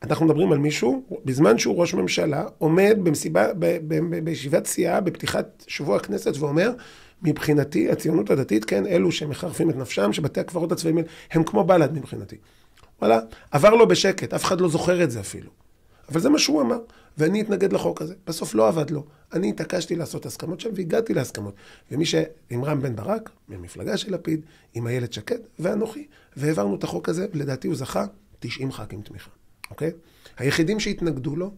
אנחנו מדברים על מישהו, בזמן שהוא ראש ממשלה, עומד בישיבת סיעה, בפתיחת שבוע הכנסת, ואומר, מבחינתי, הציונות הדתית, כן, אלו שמחרפים את נפשם, שבתי הקברות הצבאיים, הם כמו בל"ד מבחינתי. וואלה, עבר לו בשקט, אף אחד לא זוכר את זה אפילו. אבל זה מה שהוא אמר, ואני התנגד לחוק הזה. בסוף לא עבד לו. אני התעקשתי לעשות הסכמות שם, והגעתי להסכמות. ומי עם רם בן ברק, מהמפלגה של לפיד, עם איילת שקד ואנוכי, והעברנו את החוק הזה, לדעתי הוא זכה 90 ח"כים תמיכה. אוקיי? היחידים שהתנגדו לו,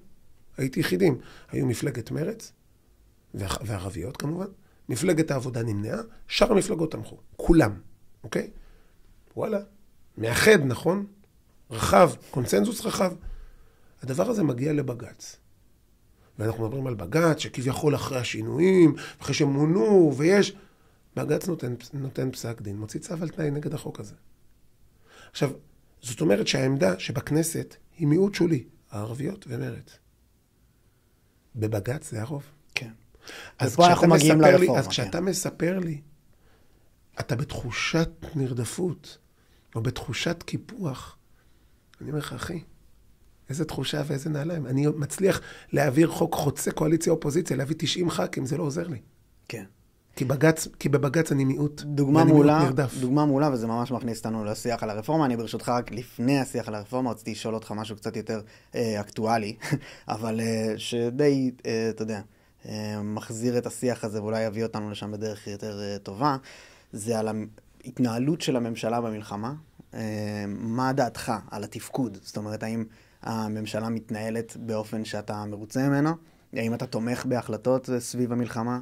הייתי יחידים, היו מפלגת מרץ, והערביות כמובן, מפלגת העבודה נמנעה, שאר המפלגות תמכו. כולם. אוקיי? וואלה. מאחד, נכון? רחב, קונצנזוס רחב. הדבר הזה מגיע לבג"ץ. ואנחנו מדברים על בג"ץ, שכביכול אחרי השינויים, אחרי שמונו, ויש... בג"ץ נותן פסק דין, מוציא צו על תנאי נגד החוק הזה. עכשיו, זאת אומרת שהעמדה שבכנסת היא מיעוט שולי, הערביות ומרץ. בבג"ץ זה הרוב. כן. אז ופה אנחנו מגיעים לרפורמה. אז כשאתה מספר לי, אתה בתחושת נרדפות, או בתחושת קיפוח, אני אומר לך, אחי, איזה תחושה ואיזה נעליים. אני מצליח להעביר חוק חוצה קואליציה-אופוזיציה, להביא 90 ח"כים, זה לא עוזר לי. כן. כי בבג"ץ אני מיעוט. דוגמה מעולה, וזה ממש מכניס אותנו לשיח על הרפורמה. אני ברשותך רק לפני השיח על הרפורמה, רציתי לשאול אותך משהו קצת יותר אקטואלי, אבל שדי, אתה יודע, מחזיר את השיח הזה, ואולי יביא אותנו לשם בדרך יותר טובה, זה על ההתנהלות של הממשלה במלחמה. מה דעתך על התפקוד? זאת אומרת, האם הממשלה מתנהלת באופן שאתה מרוצה ממנו? האם אתה תומך בהחלטות סביב המלחמה?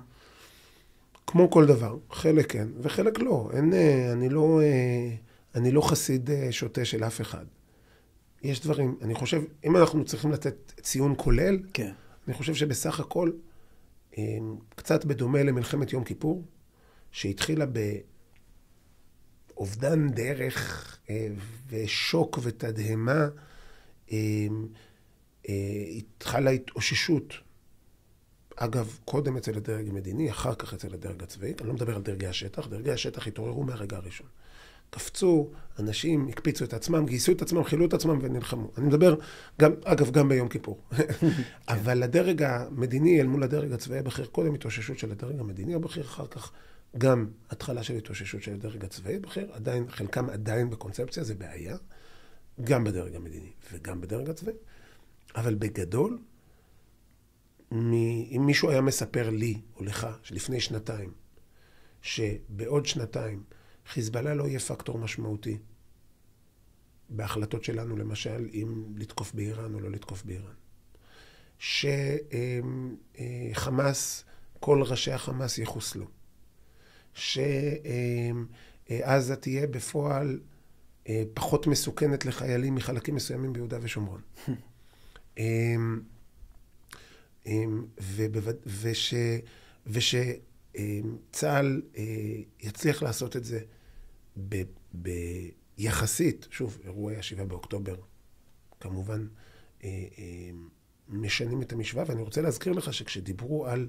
כמו כל דבר, חלק כן וחלק לא. אני לא חסיד שוטה של אף אחד. יש דברים, אני חושב, אם אנחנו צריכים לתת ציון כולל, כן. אני חושב שבסך הכל, קצת בדומה למלחמת יום כיפור, שהתחילה באובדן דרך ושוק ותדהמה, התחלה התאוששות. אגב, קודם אצל הדרג המדיני, אחר כך אצל הדרג הצבאי. אני לא מדבר על דרגי השטח. דרגי השטח התעוררו מהרגע הראשון. קפצו, אנשים הקפיצו את עצמם, גייסו את עצמם, חילו את עצמם ונלחמו. אני מדבר, גם ביום כיפור. אבל הדרג המדיני אל מול הדרג הצבאי הבכיר, קודם התאוששות של הדרג המדיני הבכיר, אחר כך גם התחלה של התאוששות של הדרג הצבאי הבכיר, חלקם עדיין בקונספציה, זה בעיה, גם בדרג המדיני וגם בדרג הצבאי. אבל בגדול, אם מישהו היה מספר לי או לך שלפני שנתיים, שבעוד שנתיים חיזבאללה לא יהיה פקטור משמעותי בהחלטות שלנו, למשל, אם לתקוף באיראן או לא לתקוף באיראן, שחמאס, כל ראשי החמאס יחוסלו, שעזה תהיה בפועל פחות מסוכנת לחיילים מחלקים מסוימים ביהודה ושומרון. ושצה"ל יצליח לעשות את זה ביחסית, שוב, אירועי 7 באוקטובר, כמובן, משנים את המשוואה, ואני רוצה להזכיר לך שכשדיברו על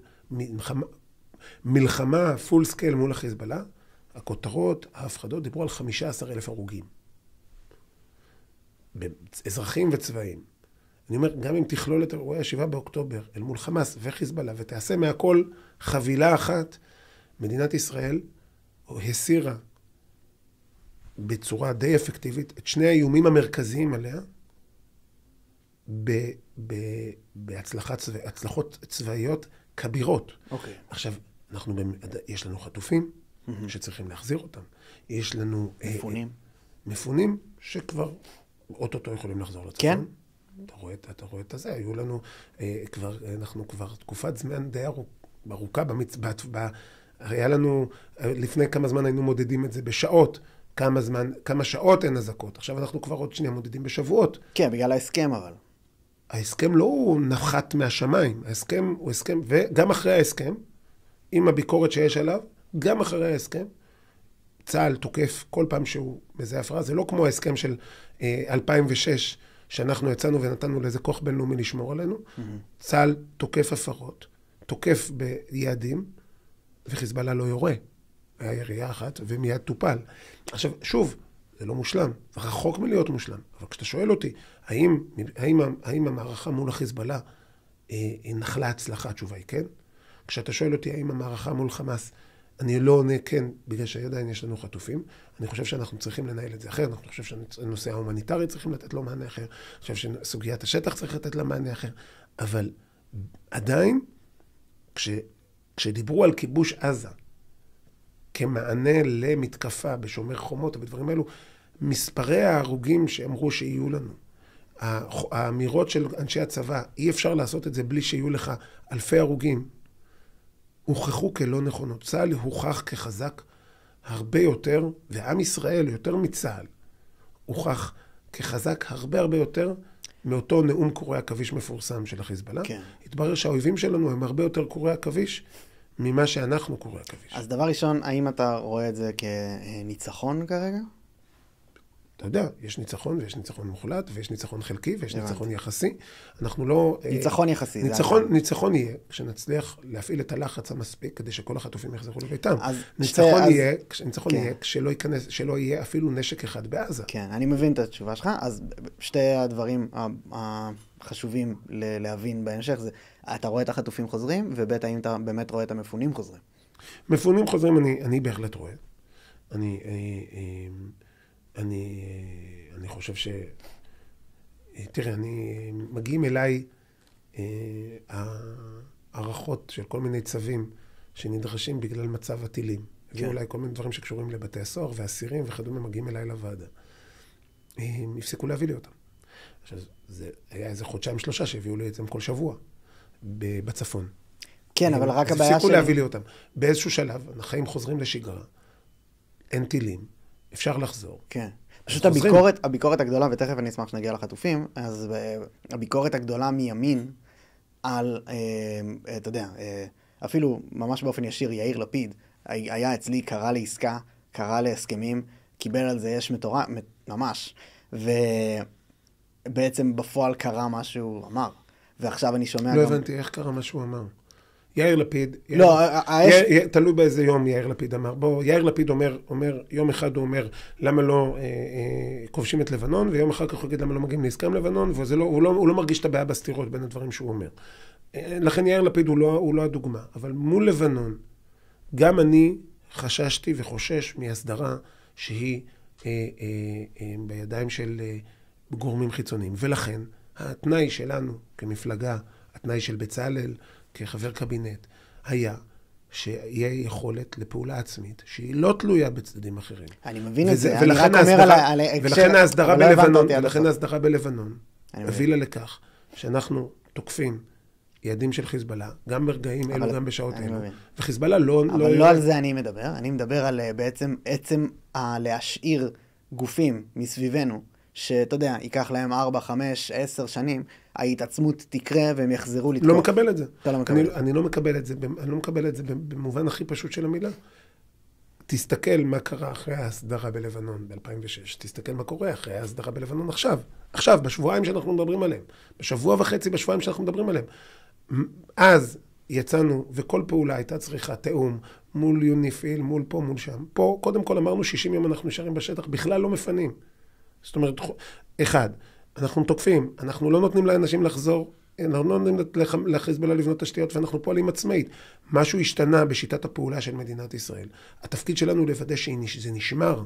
מלחמה פול סקייל מול החיזבאללה, הכותרות, ההפחדות, דיברו על 15,000 הרוגים. אזרחים וצבאים. אני אומר, גם אם תכלול את אירועי 7 באוקטובר אל מול חמאס וחיזבאללה, ותעשה מהכל חבילה אחת, מדינת ישראל הסירה בצורה די אפקטיבית את שני האיומים המרכזיים עליה, בהצלחות צבאיות כבירות. אוקיי. עכשיו, יש לנו חטופים שצריכים להחזיר אותם. יש לנו מפונים שכבר אוטוטו יכולים לחזור לצפון. כן? אתה רואה את זה, היו לנו אנחנו כבר תקופת זמן די ארוכה במצבת, היה לנו, לפני כמה זמן היינו מודדים את זה בשעות, כמה שעות אין אזעקות, עכשיו אנחנו כבר עוד שנייה מודדים בשבועות. כן, בגלל ההסכם אבל. ההסכם לא נחת מהשמיים, ההסכם הוא הסכם, וגם אחרי ההסכם, עם הביקורת שיש עליו, גם אחרי ההסכם, צה"ל תוקף כל פעם שהוא מזהה הפרה, זה לא כמו ההסכם של 2006, שאנחנו יצאנו ונתנו לאיזה כוח בינלאומי לשמור עלינו, צה"ל תוקף הפרות, תוקף ביעדים, וחיזבאללה לא יורה. היה ירייה אחת, ומיד טופל. עכשיו, שוב, זה לא מושלם, זה רחוק מלהיות מושלם, אבל כשאתה שואל אותי, האם המערכה מול החיזבאללה היא נחלה הצלחה? התשובה היא כן. כשאתה שואל אותי האם המערכה מול חמאס, אני לא עונה כן, בגלל שעדיין יש לנו חטופים. אני חושב שאנחנו צריכים לנהל את זה אחר, אני חושב שהנושא ההומניטרי צריכים לתת לו מענה אחר, אני חושב שסוגיית השטח צריך לתת לה מענה אחר, אבל עדיין, כשדיברו על כיבוש עזה, כמענה למתקפה בשומר חומות או בדברים האלו, מספרי ההרוגים שאמרו שיהיו לנו, האמירות של אנשי הצבא, אי אפשר לעשות את זה בלי שיהיו לך אלפי הרוגים, הוכחו כלא נכונות. צה"ל הוכח כחזק הרבה יותר, ועם ישראל יותר מצה"ל, הוכח כחזק הרבה הרבה יותר מאותו נאום קוראי עכביש מפורסם של החיזבאללה. כן. התברר שהאויבים שלנו הם הרבה יותר קוראי עכביש ממה שאנחנו קוראי עכביש. אז דבר ראשון, האם אתה רואה את זה כניצחון כרגע? אתה יודע, יש ניצחון ויש ניצחון מוחלט, ויש ניצחון חלקי ויש ניצחון יחסי. אנחנו לא... ניצחון יחסי. ניצחון יהיה כשנצליח להפעיל את הלחץ המספיק כדי שכל החטופים יחזרו לביתם. ניצחון יהיה כשלא יהיה אפילו נשק אחד בעזה. כן, אני מבין את התשובה שלך. אז שתי הדברים החשובים להבין בהמשך זה, אתה רואה את החטופים חוזרים, ובית האם אתה באמת רואה את המפונים חוזרים? מפונים חוזרים אני בהחלט רואה. אני חושב תראה, מגיעים אליי הערכות של כל מיני צווים שנדרשים בגלל מצב הטילים. הביאו אולי כל מיני דברים שקשורים לבתי הסוהר ואסירים וכדומה, מגיעים אליי לוועדה. הם הפסיקו להביא לי אותם. עכשיו, זה היה איזה חודשיים-3 שהביאו לי את זה כל שבוע בצפון. כן, אבל רק הבעיה הפסיקו להביא לי אותם. באיזשהו שלב, החיים חוזרים לשגרה, אין טילים, אפשר לחזור. כן. פשוט הביקורת הגדולה, ותכף אני אשמח שנגיע לחטופים, אז הביקורת הגדולה מימין על, אתה יודע, אפילו ממש באופן ישיר, יאיר לפיד, היה אצלי, קרא לעסקה, קרא להסכמים, קיבל על זה יש מטורף, ממש, ובעצם בפועל קרה מה שהוא אמר, ועכשיו אני שומע לא הבנתי איך קרה מה שהוא אמר. יאיר לפיד, תלוי באיזה יום יאיר לפיד אמר. בוא, יאיר לפיד אומר, יום אחד הוא אומר, למה לא כובשים את לבנון, ויום אחר כך הוא יגיד למה לא מגיעים לעסקה עם לבנון, והוא לא מרגיש את הבעיה בסתירות בין הדברים שהוא אומר. לכן יאיר לפיד הוא לא הדוגמה. אבל מול לבנון, גם אני חששתי וחושש מהסדרה שהיא בידיים של גורמים חיצוניים. ולכן, התנאי שלנו כמפלגה, התנאי של בצלאל, כחבר קבינט, היה שיהיה יכולת לפעולה עצמית, שהיא לא תלויה בצדדים אחרים. אני מבין את זה, אני רק אומר על ולכן ההסדרה בלבנון הובילה לכך שאנחנו תוקפים יעדים של חיזבאללה, גם ברגעים אלו, גם בשעות אלו. וחיזבאללה לא... אבל לא על זה אני מדבר, אני מדבר על בעצם עצם להשאיר גופים מסביבנו, שאתה יודע, ייקח להם 4, 5, 10 שנים, ההתעצמות תקרה והם יחזרו לתקוף. לא מקבל את זה. אתה לא מקבל. אני לא מקבל את זה במובן הכי פשוט של המילה. תסתכל מה קרה אחרי ההסדרה בלבנון ב-2006, תסתכל מה קורה אחרי ההסדרה בלבנון עכשיו, בשבועיים שאנחנו מדברים עליהם, בשבועיים שאנחנו מדברים עליהם. אז יצאנו, וכל פעולה הייתה צריכה תאום, מול יוניפיל, מול פה, מול שם. פה, קודם כל אמרנו 60 יום אנחנו נשארים בשטח, בכלל לא מפנים. זאת אומרת, אחד, אנחנו תוקפים, אנחנו לא נותנים לאנשים לחזור, אנחנו לא נותנים לחיזבאללה לבנות תשתיות, ואנחנו פועלים עצמאית. משהו השתנה בשיטת הפעולה של מדינת ישראל. התפקיד שלנו לוודא שזה נשמר.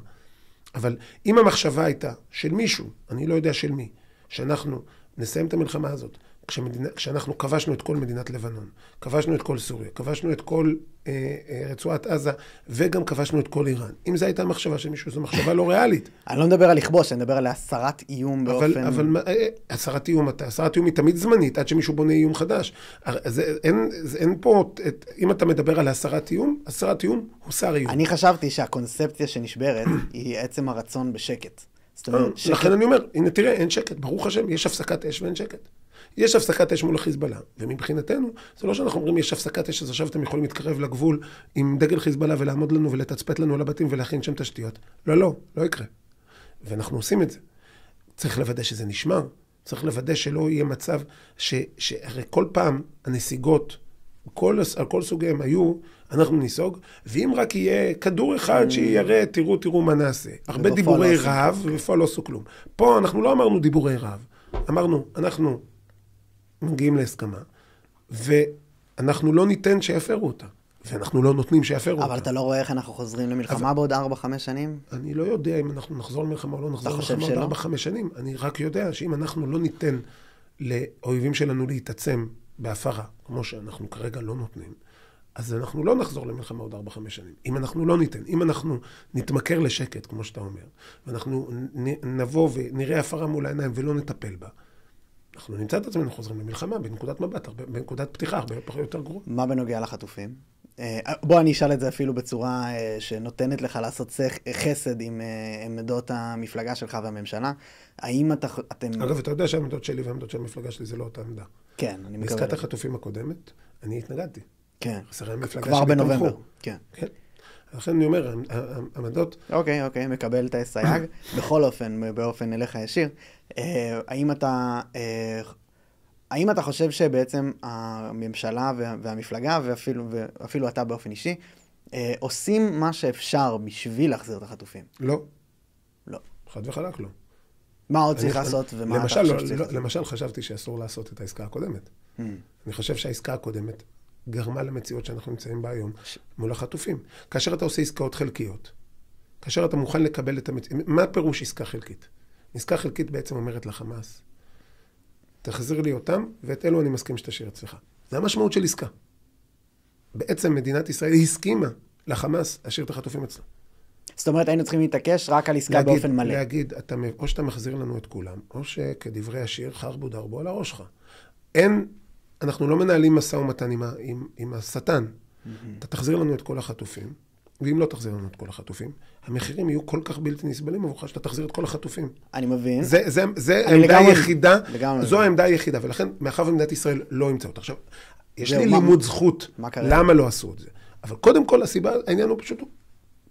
אבל אם המחשבה הייתה של מישהו, אני לא יודע של מי, שאנחנו נסיים את המלחמה הזאת, כשאנחנו כבשנו את כל מדינת לבנון, כבשנו את כל סוריה, כבשנו את כל רצועת עזה, וגם כבשנו את כל איראן. אם זו הייתה מחשבה של מישהו, זו מחשבה לא ריאלית. אני לא מדבר על לכבוש, אני מדבר על הסרת איום באופן... אבל הסרת איום היא תמיד זמנית, עד שמישהו בונה איום חדש. אין פה, אם אתה מדבר על הסרת איום הוא שר איום. אני חשבתי שהקונספציה שנשברת היא עצם הרצון בשקט. לכן אני אומר, הנה תראה, אין שקט, ברוך השם, יש הפסקת אש ואין שקט. יש הפסקת אש מול החיזבאללה, ומבחינתנו, זה לא שאנחנו אומרים, יש הפסקת אש, אז עכשיו אתם יכולים להתקרב לגבול עם דגל חיזבאללה ולעמוד לנו ולתצפת לנו על הבתים ולהכין שם תשתיות. לא יקרה. ואנחנו עושים את זה. צריך לוודא שזה נשמר, צריך לוודא שלא יהיה מצב שהרי כל פעם הנסיגות, על כל סוגיהם היו, אנחנו ניסוג, ואם רק יהיה כדור אחד שיראה, תראו מה נעשה. הרבה דיבורי רעב, ובפועל לא עשו כלום. פה אנחנו לא אמרנו דיבורי רעב, אמרנו, אנחנו מגיעים להסכמה, ואנחנו לא ניתן שיפרו אותה, ואנחנו לא נותנים שיפרו אותה. אבל אתה לא רואה איך אנחנו חוזרים למלחמה בעוד 4-5 שנים? אני לא יודע אם אנחנו נחזור למלחמה או לא נחזור למלחמה עוד 4-5 שנים. אני רק יודע שאם אנחנו לא ניתן לאויבים שלנו להתעצם בהפרה, כמו שאנחנו כרגע לא נותנים, אז אנחנו לא נחזור למלחמה עוד 4-5 שנים. אם אנחנו לא ניתן, אם אנחנו נתמכר לשקט, כמו שאתה אומר, ואנחנו נבוא ונראה הפרה מול העיניים ולא נטפל בה, אנחנו נמצא את עצמנו חוזרים למלחמה בנקודת מבט, בנקודת פתיחה, הרבה יותר גרוע. מה בנוגע לחטופים? בוא אני אשאל את זה אפילו בצורה שנותנת לך לעשות חסד עם עמדות המפלגה שלך והממשלה. האם אתם... אגב, אתה יודע שהעמדות שלי והעמדות של המפלגה שלי זה לא אותה עמדה. כן, אני מקווה. בעסקת החטופים הקודמת, אני התנגדתי. כן. כבר בנובמבר. כן. כן. לכן אני אומר, העמדות... אוקיי, מקבל את הסייג. בכל אופן, באופן אליך ישיר. האם אתה חושב שבעצם הממשלה והמפלגה, ואפילו אתה באופן אישי, עושים מה שאפשר בשביל להחזיר את החטופים? לא. לא. חד וחלק לא. מה עוד צריך לעשות ומה אתה חושב שצריך לעשות? למשל, חשבתי שאסור לעשות את העסקה הקודמת. אני חושב שהעסקה הקודמת גרמה למציאות שאנחנו נמצאים בה היום מול החטופים. כאשר אתה עושה עסקאות חלקיות, כאשר אתה מוכן לקבל את המציאות, מה פירוש עסקה חלקית? עסקה חלקית בעצם אומרת לחמאס, תחזיר לי אותם, ואת אלו אני מסכים שתשאיר אצלך. זה המשמעות של עסקה. בעצם מדינת ישראל הסכימה לחמאס להשאיר את החטופים אצלה. זאת אומרת, היינו צריכים להתעקש רק על עסקה באופן מלא. להגיד, או שאתה מחזיר לנו את כולם, או שכדברי השיר, חרבו דרבו על הראש שלך. אנחנו לא מנהלים משא ומתן עם השטן. אתה תחזיר לנו את כל החטופים, ואם לא תחזיר לנו את כל החטופים, המחירים יהיו כל כך בלתי נסבלים עבורך שאתה תחזיר את כל החטופים. אני מבין. זה העמדה היחידה, זו העמדה היחידה, ולכן מאחר ומדינת ישראל לא ימצא אותה. עכשיו, יש לי לימוד זכות למה לא עשו את זה. אבל קודם כל הסיבה, העניין הוא פשוט,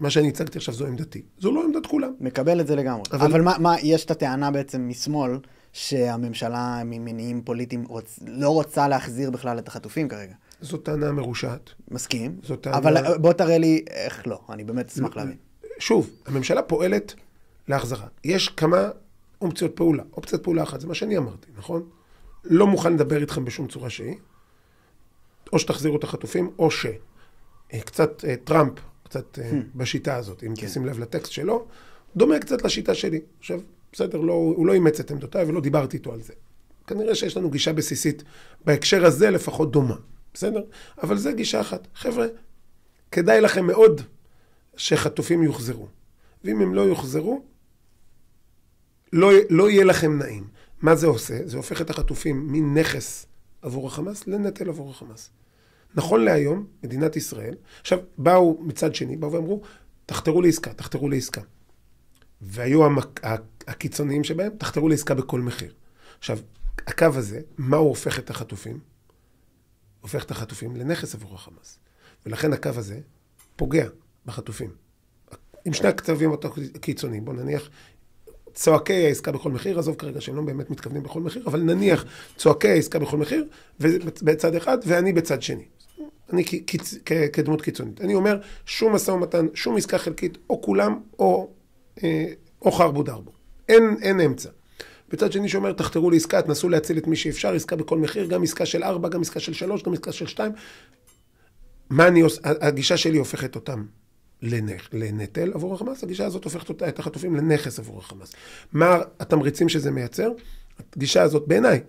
מה שאני הצגתי עכשיו זו עמדתי. זו לא עמדת כולם. מקבל את זה לגמרי. אבל מה, יש את הטענה בעצם משמאל, שהממשלה ממניעים פוליטיים לא רוצה להחזיר בכלל את החטופים כרגע. זו טענה מרושעת. מסכים. אבל בוא תראה לי איך לא. אני באמת אשמח להבין. שוב, הממשלה פועלת להחזרה. יש כמה אופציות פעולה. אופציית פעולה אחת, זה מה שאני אמרתי, נכון? לא מוכן לדבר איתכם בשום צורה שהיא. או שתחזירו את החטופים, או קצת טראמפ, קצת בשיטה הזאת, אם תשים לב לטקסט שלו, דומה קצת לשיטה שלי. עכשיו, בסדר, הוא לא אימץ את עמדותיי ולא דיברתי איתו על זה. כנראה שיש לנו גישה בסיסית בהקשר הזה לפחות דומה. בסדר? אבל זה גישה אחת. חבר'ה, כדאי לכם מאוד שחטופים יוחזרו. ואם הם לא יוחזרו, לא יהיה לכם נעים. מה זה עושה? זה הופך את החטופים מנכס עבור החמאס לנטל עבור החמאס. נכון להיום, מדינת ישראל, עכשיו באו מצד שני, באו ואמרו, תחתרו לעסקה. והיו הקיצוניים שבהם, תחתרו לעסקה בכל מחיר. עכשיו, הקו הזה, מה הוא הופך את החטופים? הופך את החטופים לנכס עבור החמאס. ולכן הקו הזה פוגע בחטופים. עם שני הקצבים אותו קיצוניים, בוא נניח, צועקי העסקה בכל מחיר, עזוב כרגע שהם לא באמת מתכוונים בכל מחיר, אבל נניח צועקי העסקה בכל מחיר, בצד אחד, ואני בצד שני. אני כדמות קיצונית. אני אומר, שום משא ומתן, שום עסקה חלקית, או כולם, או חרבו דרבו. אין אמצע. בצד שני שאומר, תחתרו לעסקה, תנסו להציל את מי שאפשר, עסקה בכל מחיר, גם עסקה של 4, גם עסקה של 3, גם עסקה של 2. הגישה שלי הופכת אותם לנטל עבור החמאס, הגישה הזאת הופכת את החטופים לנכס עבור החמאס. מה התמריצים שזה מייצר? הגישה הזאת בעיניי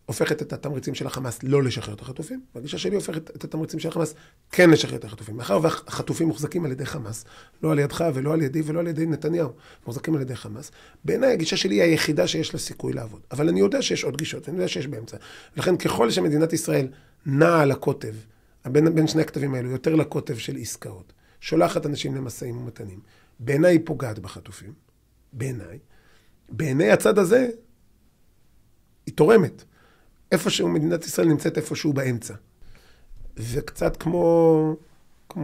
הופכת את התמריצים של החמאס לא לשחרר את החטופים, והגישה שלי הופכת את התמריצים של החמאס כן לשחרר את החטופים. מאחר והחטופים מוחזקים על ידי חמאס, לא על ידך ולא על ידי ולא על ידי נתניהו, מוחזקים על ידי חמאס. בעיניי הגישה שלי היא היחידה שיש לה סיכוי לעבוד. אבל אני יודע שיש עוד גישות, אני יודע שיש באמצע. לכן ככל שמדינת ישראל נעה על הקוטב, בין שני הכתבים האלו, יותר לקוטב של עסקאות, שולחת אנשים למסעים ומתנים, בעיניי היא פוגעת בחטופים, בעיניי הצד הזה, היא תורמת. איפשהו מדינת ישראל נמצאת איפשהו באמצע. וקצת כמו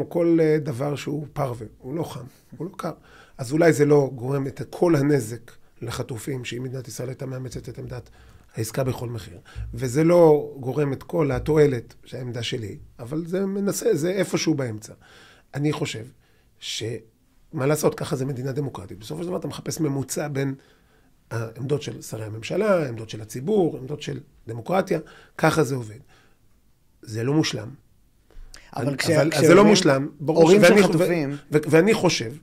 כל דבר שהוא פרווה, הוא לא חם, הוא לא קר. אז אולי זה לא גורם את כל הנזק לחטופים, שאם מדינת ישראל הייתה מאמצת את עמדת העסקה בכל מחיר. וזה לא גורם את כל התועלת שהעמדה שלי, אבל זה מנסה, זה איפשהו באמצע. אני חושב מה לעשות, ככה זה מדינה דמוקרטית. בסופו של דבר אתה מחפש ממוצע בין העמדות של שרי הממשלה, העמדות של הציבור, העמדות של דמוקרטיה, ככה זה עובד. זה לא מושלם. אבל זה לא מושלם. הורים של חטופים. ואני חושב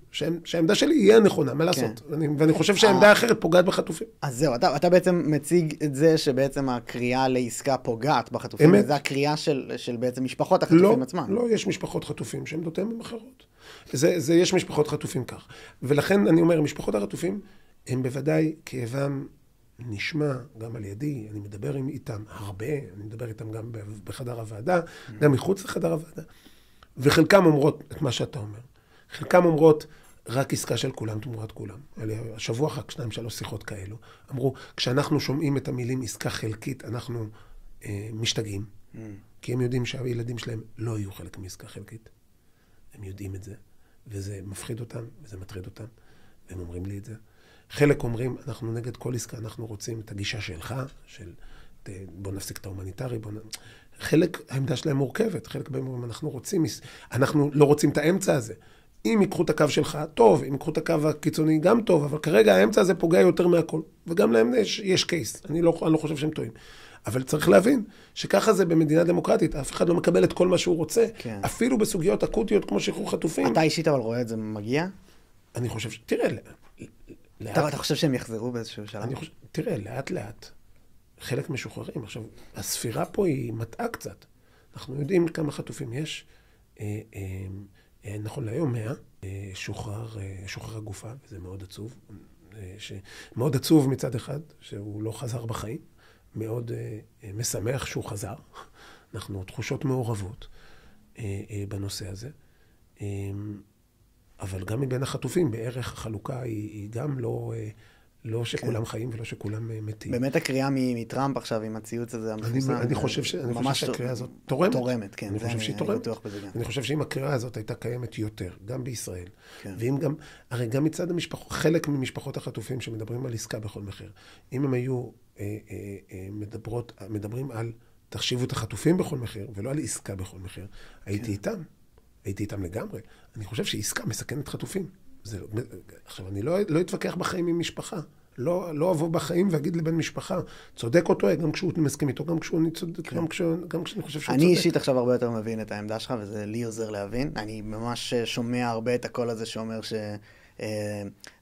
שהעמדה שלי יהיה נכונה, מה לעשות? ואני חושב שהעמדה האחרת פוגעת בחטופים. אז זהו, אתה בעצם מציג את זה שבעצם הקריאה לעסקה פוגעת בחטופים. זה הקריאה של בעצם משפחות החטופים עצמם. לא, יש משפחות חטופים שעמדותיהם הן אחרות. יש משפחות חטופים כך. ולכן אני אומר, משפחות החטופים הם בוודאי כאבם נשמע גם על ידי, אני מדבר איתם הרבה, אני מדבר איתם גם בחדר הוועדה, גם מחוץ לחדר הוועדה. וחלקם אומרות את מה שאתה אומר. חלקם אומרות רק עסקה של כולם תמורת כולם. השבוע אחר 2-3 שיחות כאלו. אמרו, כשאנחנו שומעים את המילים עסקה חלקית, אנחנו משתגעים. כי הם יודעים שהילדים שלהם לא יהיו חלק מעסקה חלקית. הם יודעים את זה, וזה מפחיד אותם, וזה מטריד אותם, והם אומרים לי את זה. חלק אומרים, אנחנו נגד כל עסקה, אנחנו רוצים את הגישה שלך, של בוא נפסיק את ההומניטרי, חלק, העמדה שלהם מורכבת, חלק בהם אומרים, אנחנו לא רוצים את האמצע הזה. אם ייקחו את הקו שלך, טוב, אם ייקחו את הקו הקיצוני, גם טוב, אבל כרגע האמצע הזה פוגע יותר מהכל, וגם להם יש קייס, אני לא חושב שהם טועים. אבל צריך להבין שככה זה במדינה דמוקרטית, אף אחד לא מקבל את כל מה שהוא רוצה, כן. אפילו בסוגיות אקוטיות כמו שחרור חטופים. אתה אישית אבל רואה את זה מגיע? אני חושב תראה, אתה חושב שהם יחזרו באיזשהו שלב? תראה, לאט. חלק משוחררים. עכשיו, הספירה פה היא מטעה קצת. אנחנו יודעים כמה חטופים יש. נכון להיום 100. שוחרר הגופה, וזה מאוד עצוב. מאוד עצוב מצד אחד, שהוא לא חזר בחיים. מאוד משמח שהוא חזר. אנחנו תחושות מעורבות בנושא הזה. אבל גם מבין החטופים, בערך החלוקה היא גם לא שכולם חיים ולא שכולם מתים. באמת הקריאה מטראמפ עכשיו עם הציוץ הזה המפורסם. אני חושב שהקריאה הזאת תורמת. תורמת, כן. אני חושב שהיא תורמת. אני חושב שאם הקריאה הזאת הייתה קיימת יותר, גם בישראל, ואם גם, הרי גם מצד המשפחות, חלק ממשפחות החטופים שמדברים על עסקה בכל מחיר, אם הם היו מדברים על תחשיבו את החטופים בכל מחיר, ולא על עסקה בכל מחיר, הייתי איתם לגמרי. אני חושב שעסקה מסכנת חטופים. עכשיו, אני לא אתווכח בחיים עם משפחה. לא אבוא בחיים ואגיד לבן משפחה, צודק או טועה, גם כשהוא מסכים איתו, גם כשאני חושב שהוא צודק. אני אישית עכשיו הרבה יותר מבין את העמדה שלך, וזה לי עוזר להבין. אני ממש שומע הרבה את הקול הזה שאומר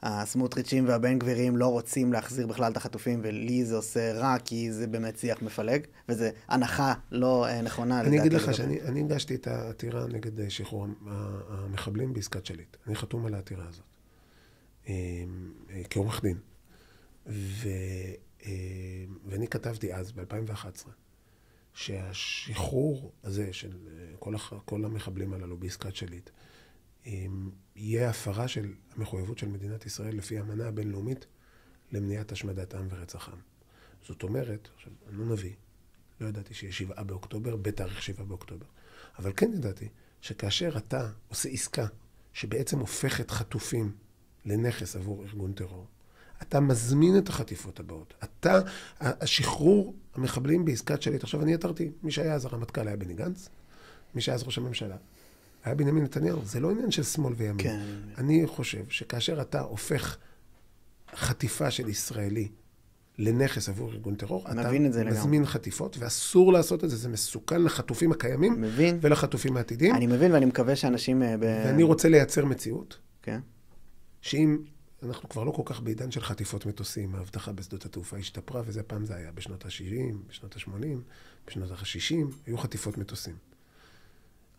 שהסמוטריצ'ים והבן גבירים לא רוצים להחזיר בכלל את החטופים, ולי זה עושה רע, כי זה באמת שיח מפלג, וזה הנחה לא נכונה. אני אגיד לך שאני הגשתי את העתירה נגד שחרור המחבלים בעסקת שליט. אני חתום על העתירה הזאת. כעורך דין. ואני כתבתי אז, ב-2011, שהשחרור הזה של כל המחבלים הללו בעסקת שליט, יהיה הפרה של המחויבות של מדינת ישראל לפי האמנה הבינלאומית למניעת השמדת עם ורצח עם. זאת אומרת, עכשיו, אני לא נביא, לא ידעתי שיש 7 באוקטובר, בתאריך 7 באוקטובר, אבל כן ידעתי שכאשר אתה עושה עסקה שבעצם הופכת חטופים לנכס עבור ארגון טרור, אתה מזמין את החטיפות הבאות. השחרור המחבלים בעסקת שליט, עכשיו אני עתרתי, מי שהיה אז הרמטכ"ל היה בני גנץ, מי שהיה אז ראש הממשלה, היה בנימין נתניהו. זה לא עניין של שמאל וימין. כן. אני חושב שכאשר אתה הופך חטיפה של ישראלי לנכס עבור ארגון טרור, אתה מזמין חטיפות, ואסור לעשות את זה. זה מסוכן לחטופים הקיימים ולחטופים העתידיים. אני מבין, ואני מקווה שאנשים... ואני רוצה לייצר מציאות, כן. שאם אנחנו כבר לא כל כך בעידן של חטיפות מטוסים, ההבטחה בשדות התעופה השתפרה, וזה פעם זה היה בשנות ה-70, בשנות ה-80, בשנות ה-60, היו חטיפות מטוסים.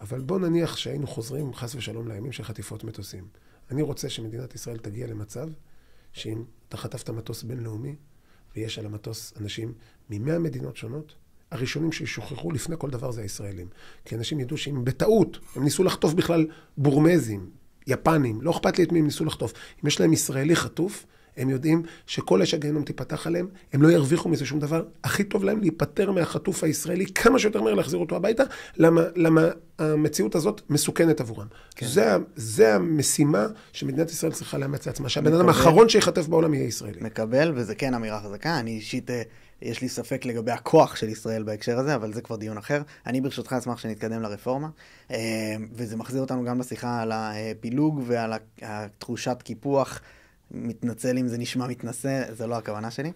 אבל בוא נניח שהיינו חוזרים חס ושלום לימים של חטיפות מטוסים. אני רוצה שמדינת ישראל תגיע למצב שאם אתה חטפת מטוס בינלאומי, ויש על המטוס אנשים מ100 מדינות שונות, הראשונים שישוחררו לפני כל דבר זה הישראלים. כי אנשים ידעו שאם בטעות הם ניסו לחטוף בכלל בורמזים, יפנים, לא אכפת לי את מי הם ניסו לחטוף. אם יש להם ישראלי חטוף, הם יודעים שכל אש הגיהנום תיפתח עליהם, הם לא ירוויחו מזה שום דבר. הכי טוב להם להיפטר מהחטוף הישראלי, כמה שיותר מהר להחזיר אותו הביתה, למה המציאות הזאת מסוכנת עבורם. כן. זה המשימה שמדינת ישראל צריכה לאמץ לעצמה, שהבן אדם האחרון שיחטף בעולם יהיה ישראלי. מקבל, וזה כן אמירה חזקה. אני אישית, יש לי ספק לגבי הכוח של ישראל בהקשר הזה, אבל זה כבר דיון אחר. אני ברשותך אשמח שנתקדם לרפורמה, וזה מחזיר אותנו גם לשיחה על הפילוג ועל התחושת קיפוח. מתנצל אם זה נשמע מתנשא, זה לא הכוונה שלי.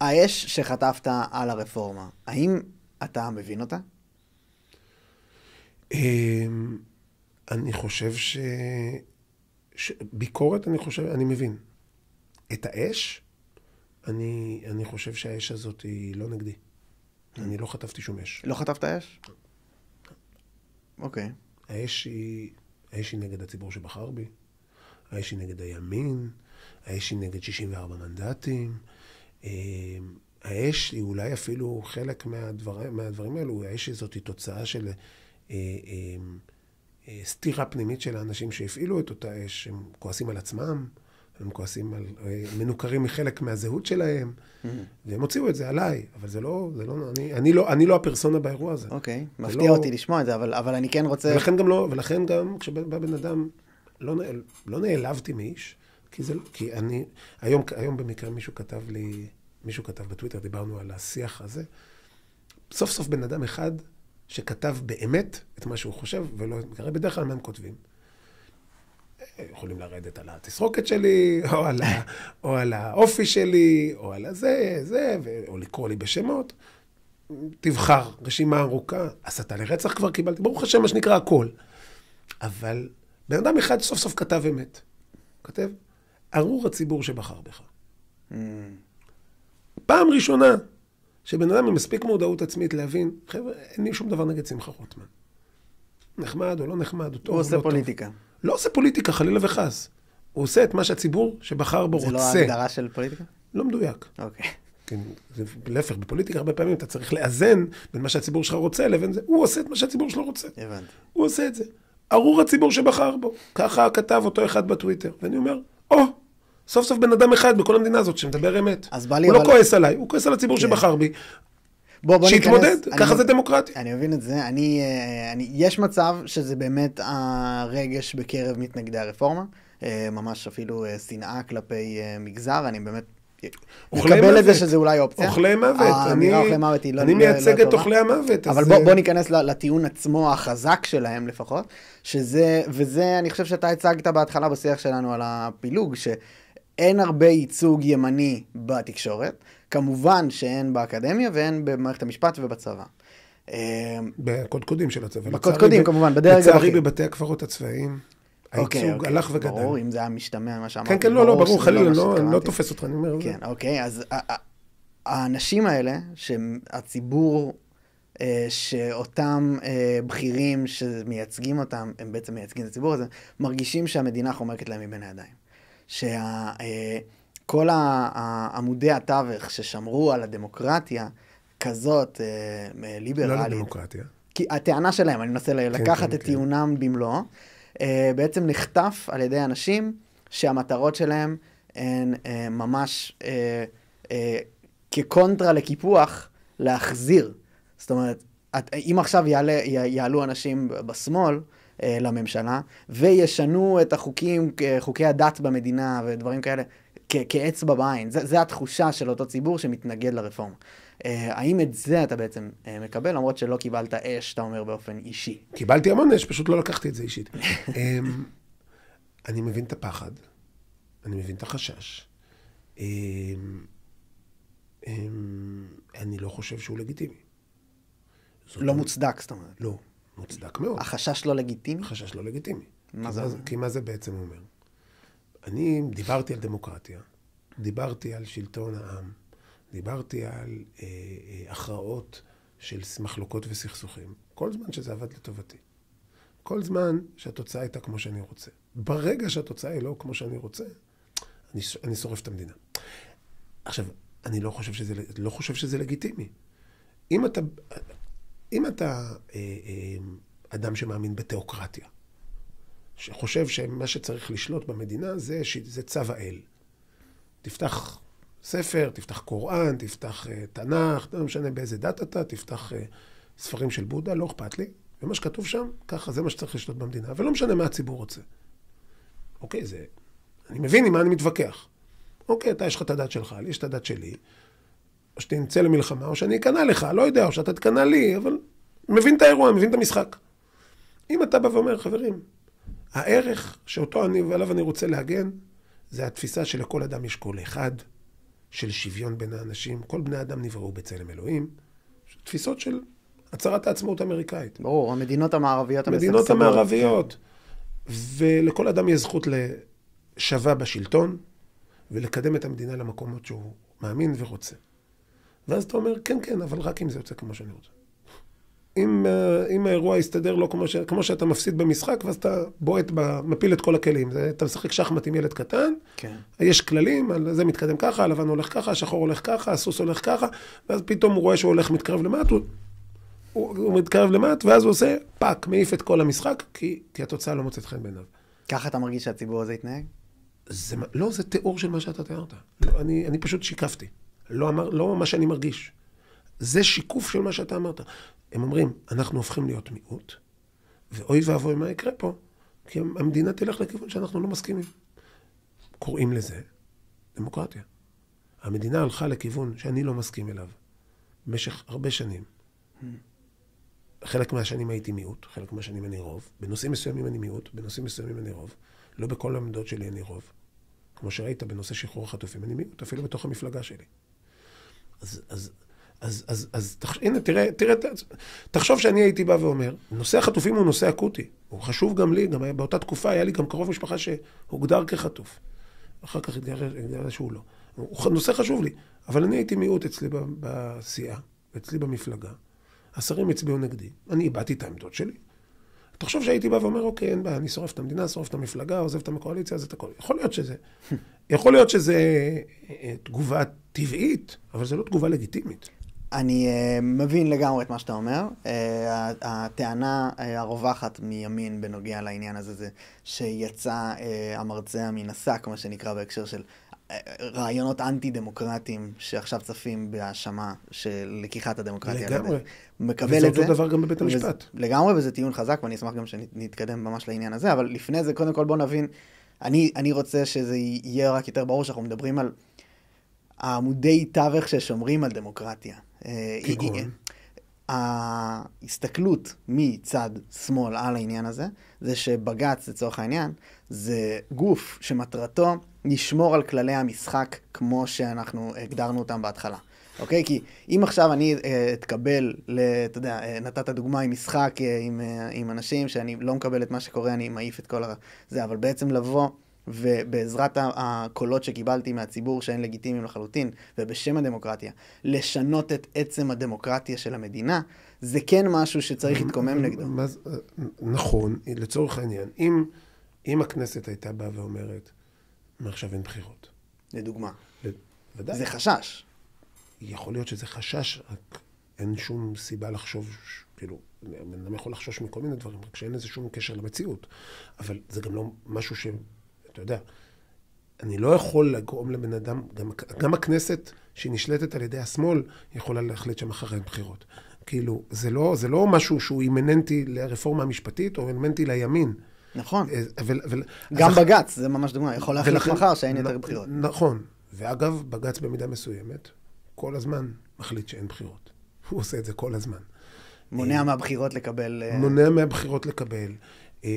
האש שחטפת על הרפורמה, האם אתה מבין אותה? אני חושב ביקורת, אני מבין. את האש, אני חושב שהאש הזאת היא לא נגדי. אני לא חטפתי שום אש. לא חטפת אש? אוקיי. האש היא נגד הציבור שבחר בי. האש היא נגד הימין. האש היא נגד 64 מנדטים. האש היא אולי אפילו חלק מהדברים האלו. האש הזאת היא תוצאה של סתירה פנימית של האנשים שהפעילו את אותה אש. הם כועסים על עצמם. הם כועסים על, מנוכרים מחלק מהזהות שלהם, והם הוציאו את זה עליי, אבל זה לא, אני לא הפרסונה באירוע הזה. אוקיי, מפתיע אותי לשמוע את זה, אבל אני כן רוצה... ולכן גם כשבא בן אדם, לא נעלבתי מאיש, כי אני, היום במקרה מישהו כתב בטוויטר, דיברנו על השיח הזה, סוף סוף בן אדם אחד שכתב באמת את מה שהוא חושב, ולא, בדרך כלל מה הם כותבים. יכולים לרדת על התסרוקת שלי, או על האופי שלי, או על זה, או לקרוא לי בשמות. תבחר, רשימה ארוכה, הסתה לרצח כבר קיבלתי, ברוך השם מה שנקרא הכל. אבל בן אדם אחד סוף סוף כתב אמת. כתב, ארור הציבור שבחר בך. פעם ראשונה שבן אדם עם מספיק מודעות עצמית להבין, חבר'ה, אין לי שום דבר נגד שמחה רוטמן. נחמד או לא נחמד, או טוב או לא טוב. הוא עושה פוליטיקה. לא עושה פוליטיקה, חלילה וחס. הוא עושה את מה שהציבור שבחר בו רוצה. זה לא ההגדרה של פוליטיקה? לא מדויק. אוקיי. כן, להפך, בפוליטיקה הרבה פעמים אתה צריך לאזן בין מה שהציבור שלך רוצה לבין זה. הוא עושה את מה שהציבור שלו רוצה. הבנתי. הוא עושה את זה. ארור הציבור שבחר בו. ככה כתב אותו אחד בטוויטר. ואני אומר, סוף סוף בן אדם אחד בכל המדינה הזאת שמדבר אמת. הוא לא כועס עליי, הוא כועס על הציבור שבחר בי. שיתמודד, ככה זה דמוקרטי. אני מבין את זה. יש מצב שזה באמת הרגש בקרב מתנגדי הרפורמה. ממש אפילו שנאה כלפי מגזר. אני באמת מקבל את זה שזה אולי אופציה. אוכלי מוות. אוכלי מוות היא לא טובה. אני מייצג את אוכלי המוות. אבל בוא ניכנס לטיעון עצמו החזק שלהם לפחות. וזה אני חושב שאתה הצגת בהתחלה בשיח שלנו על הפילוג, שאין הרבה ייצוג ימני בתקשורת. כמובן שאין באקדמיה ואין במערכת המשפט ובצבא. בקודקודים של הצבא. בקודקודים כמובן, בדרג הבכיר. לצערי בבתי הקברות הצציינים, הייצוג הלך וגדל. ברור, אם זה היה משתמע מה שאמרתי. כן, לא, ברור, חלילה, לא תופס אותך, אני אומר. כן, אוקיי, אז האנשים האלה, שהציבור, שאותם בכירים שמייצגים אותם, הם בעצם מייצגים את הציבור הזה, מרגישים שהמדינה חומקת להם מבין הידיים. כל העמודי התווך ששמרו על הדמוקרטיה, כזאת ליברלית. לא לדמוקרטיה. כי הטענה שלהם, אני מנסה לקחת את טיעונם במלואו, בעצם נחטף על ידי אנשים שהמטרות שלהם הן ממש כקונטרה לקיפוח להחזיר. זאת אומרת, אם עכשיו יעלו אנשים בשמאל לממשלה, וישנו את החוקים, חוקי הדת במדינה ודברים כאלה, כאצבע בעין. זה התחושה של אותו ציבור שמתנגד לרפורמה. האם את זה אתה בעצם מקבל, למרות שלא קיבלת אש, אתה אומר באופן אישי? קיבלתי המון אש, פשוט לא לקחתי את זה אישית. אני מבין את הפחד, אני מבין את החשש. אני לא חושב שהוא לגיטימי. לא מוצדק, זאת אומרת. לא, מוצדק מאוד. החשש לא לגיטימי? החשש לא לגיטימי. מה זה אומר? כי מה זה בעצם אומר? אני דיברתי על דמוקרטיה, דיברתי על שלטון העם, דיברתי על הכרעות של מחלוקות וסכסוכים, כל זמן שזה עבד לטובתי. כל זמן שהתוצאה הייתה כמו שאני רוצה. ברגע שהתוצאה היא לא כמו שאני רוצה, אני שורף את המדינה. עכשיו, אני לא חושב שזה לגיטימי. אם אתה אדם שמאמין בתיאוקרטיה, שחושב שמה שצריך לשלוט במדינה זה צו האל. תפתח ספר, תפתח קוראן, תפתח תנ"ך, לא משנה באיזה דת אתה, תפתח ספרים של בודה, לא אכפת לי. ומה שכתוב שם, ככה, זה מה שצריך לשלוט במדינה. ולא משנה מה הציבור רוצה. אוקיי, אני מבין עם מה אני מתווכח. אוקיי, אתה יש לך את הדת שלך, לי יש את הדת שלי, או שתנצא למלחמה, או שאני אקנה לך, לא יודע, או שאתה תקנה לי, אבל מבין את האירוע, מבין את המשחק. אם אתה בא ואומר, חברים, הערך ועליו אני רוצה להגן, זה התפיסה שלכל אדם יש קול אחד, של שוויון בין האנשים, כל בני אדם נבראו בצלם אלוהים, תפיסות של הצהרת העצמאות האמריקאית. ברור, המדינות המערביות המדינות המערביות. ולכל אדם יש זכות לשווה בשלטון, ולקדם את המדינה למקומות שהוא מאמין ורוצה. ואז אתה אומר, כן, כן, אבל רק אם זה יוצא כמו שאני רוצה. אם האירוע יסתדר לו כמו שאתה מפסיד במשחק, ואז אתה מפיל את כל הכלים. אתה משחק שחמט עם ילד קטן, כן. יש כללים, זה מתקדם ככה, הלבן הולך ככה, השחור הולך ככה, הסוס הולך ככה, ואז פתאום הוא רואה שהוא הולך מתקרב למט, הוא מתקרב למט, ואז הוא עושה פאק, מעיף את כל המשחק, כי התוצאה לא מוצאת חן בעיניו. ככה אתה מרגיש שהציבור הזה יתנהג? לא, זה תיאור של מה שאתה תיארת. לא, אני פשוט שיקפתי. לא מה שאני מרגיש. זה שיקוף של מה שאתה אמרת. הם אומרים, אנחנו הופכים להיות מיעוט, ואוי ואבוי מה יקרה פה, כי המדינה תלך לכיוון שאנחנו לא מסכימים. קוראים לזה דמוקרטיה. המדינה הלכה לכיוון שאני לא מסכים אליו, במשך הרבה שנים. חלק מהשנים הייתי מיעוט, חלק מהשנים אני רוב. בנושאים מסוימים אני מיעוט, בנושאים מסוימים אני רוב. לא בכל העמדות שלי אני רוב. כמו שראית, בנושא שחרור החטופים אני מיעוט, אפילו בתוך המפלגה שלי. אז הנה, תראה, תחשוב שאני הייתי בא ואומר, נושא החטופים הוא נושא אקוטי, הוא חשוב גם לי, גם באותה תקופה היה לי גם קרוב משפחה שהוגדר כחטוף. אחר כך התגלה שהוא לא. הוא נושא חשוב לי, אבל אני הייתי מיעוט אצלי בסיעה, אצלי במפלגה. השרים הצביעו נגדי, אני איבדתי את העמדות שלי. תחשוב שהייתי בא ואומר, אוקיי, אין בעיה, אני שורף את המדינה, שורף את המפלגה, עוזב את הקואליציה, אז את הכל. יכול להיות שזה תגובה טבעית, אבל זה לא תגובה לגיטימית. אני מבין לגמרי את מה שאתה אומר. הטענה הרווחת מימין בנוגע לעניין הזה זה שיצא המרצע מן השק, מה שנקרא בהקשר של רעיונות אנטי-דמוקרטיים שעכשיו צפים בהאשמה של לקיחת הדמוקרטיה. לגמרי. מקבל וזה את זה. אותו דבר גם בבית המשפט. לגמרי, וזה טיעון חזק, ואני אשמח גם שנתקדם ממש לעניין הזה, אבל לפני זה, קודם כל בוא נבין, אני רוצה שזה יהיה רק יותר ברור שאנחנו מדברים על העמודי תווך ששומרים על דמוקרטיה. ההסתכלות מצד שמאל על העניין הזה, זה שבג"ץ, לצורך העניין, זה גוף שמטרתו לשמור על כללי המשחק כמו שאנחנו הגדרנו אותם בהתחלה. אוקיי? כי אם עכשיו אני אתקבל, אתה יודע, נתת דוגמה עם משחק עם אנשים שאני לא מקבל את מה שקורה, אני מעיף את כל זה, אבל בעצם לבוא ובעזרת הקולות שקיבלתי מהציבור שהן לגיטימיים לחלוטין, ובשם הדמוקרטיה, לשנות את עצם הדמוקרטיה של המדינה, זה כן משהו שצריך להתקומם נגדו. נכון, לצורך העניין, אם הכנסת הייתה באה ואומרת, מעכשיו אין בחירות. לדוגמה. ודאי. זה חשש. יכול להיות שזה חשש, רק אין שום סיבה לחשוב, כאילו, אני יכול לחשוש מכל מיני דברים, רק שאין לזה שום קשר למציאות. אבל זה גם לא משהו אתה יודע, אני לא יכול לגרום לבן אדם, גם הכנסת שהיא נשלטת על ידי השמאל, יכולה להחליט שמחר אין בחירות. כאילו, זה לא משהו שהוא אימננטי לרפורמה המשפטית, או אימננטי לימין. נכון. גם בג"ץ, זה ממש דוגמה, יכול להחליט מחר שאין יותר בחירות. נכון. ואגב, בג"ץ במידה מסוימת, כל הזמן מחליט שאין בחירות. הוא עושה את זה כל הזמן. מונע מהבחירות לקבל.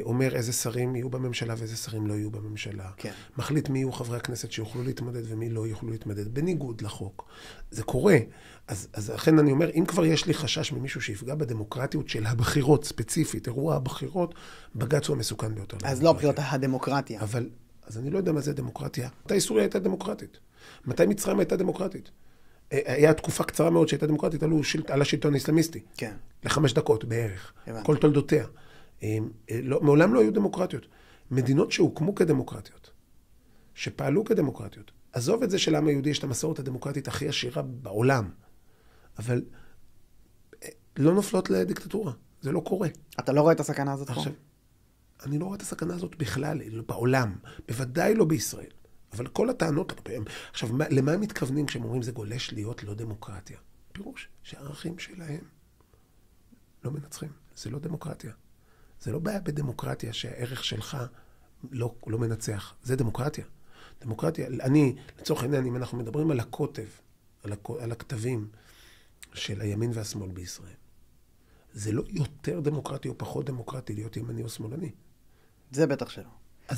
אומר איזה שרים יהיו בממשלה ואיזה שרים לא יהיו בממשלה. כן. מחליט מי יהיו חברי הכנסת שיוכלו להתמודד ומי לא יוכלו להתמודד, בניגוד לחוק. זה קורה. אז לכן אני אומר, אם כבר יש לי חשש ממישהו שיפגע בדמוקרטיות של הבחירות ספציפית, אירוע הבחירות, בג"ץ הוא המסוכן ביותר. אז לא הבחירות, הדמוקרטיה. אז אני לא יודע מה זה דמוקרטיה. מתי סוריה הייתה דמוקרטית? מתי מצרים הייתה דמוקרטית? היה תקופה קצרה מאוד שהייתה דמוקרטית, על השלטון האסלאמיסטי. כן. ל5 דקות בערך. הבנתי. כל תולדותיה. מעולם לא היו דמוקרטיות. מדינות שהוקמו כדמוקרטיות, שפעלו כדמוקרטיות. עזוב את זה שלעם היהודי יש את המסורת הדמוקרטית הכי עשירה בעולם, אבל לא נופלות לדיקטטורה. זה לא קורה. אתה לא רואה את הסכנה הזאת פה? אני לא רואה את הסכנה הזאת בכלל, בעולם, בוודאי לא בישראל. אבל כל הטענות לגביהם, עכשיו, למה הם מתכוונים כשהם אומרים זה גולש להיות לא דמוקרטיה? פירוש שהערכים שלהם לא מנצחים, זה לא דמוקרטיה. זה לא בעיה בדמוקרטיה שהערך שלך לא מנצח, זה דמוקרטיה. דמוקרטיה, לצורך העניין, אם אנחנו מדברים על הקוטב, על הכתבים של הימין והשמאל בישראל, זה לא יותר דמוקרטי או פחות דמוקרטי להיות ימני או שמאלני. זה בטח שלא.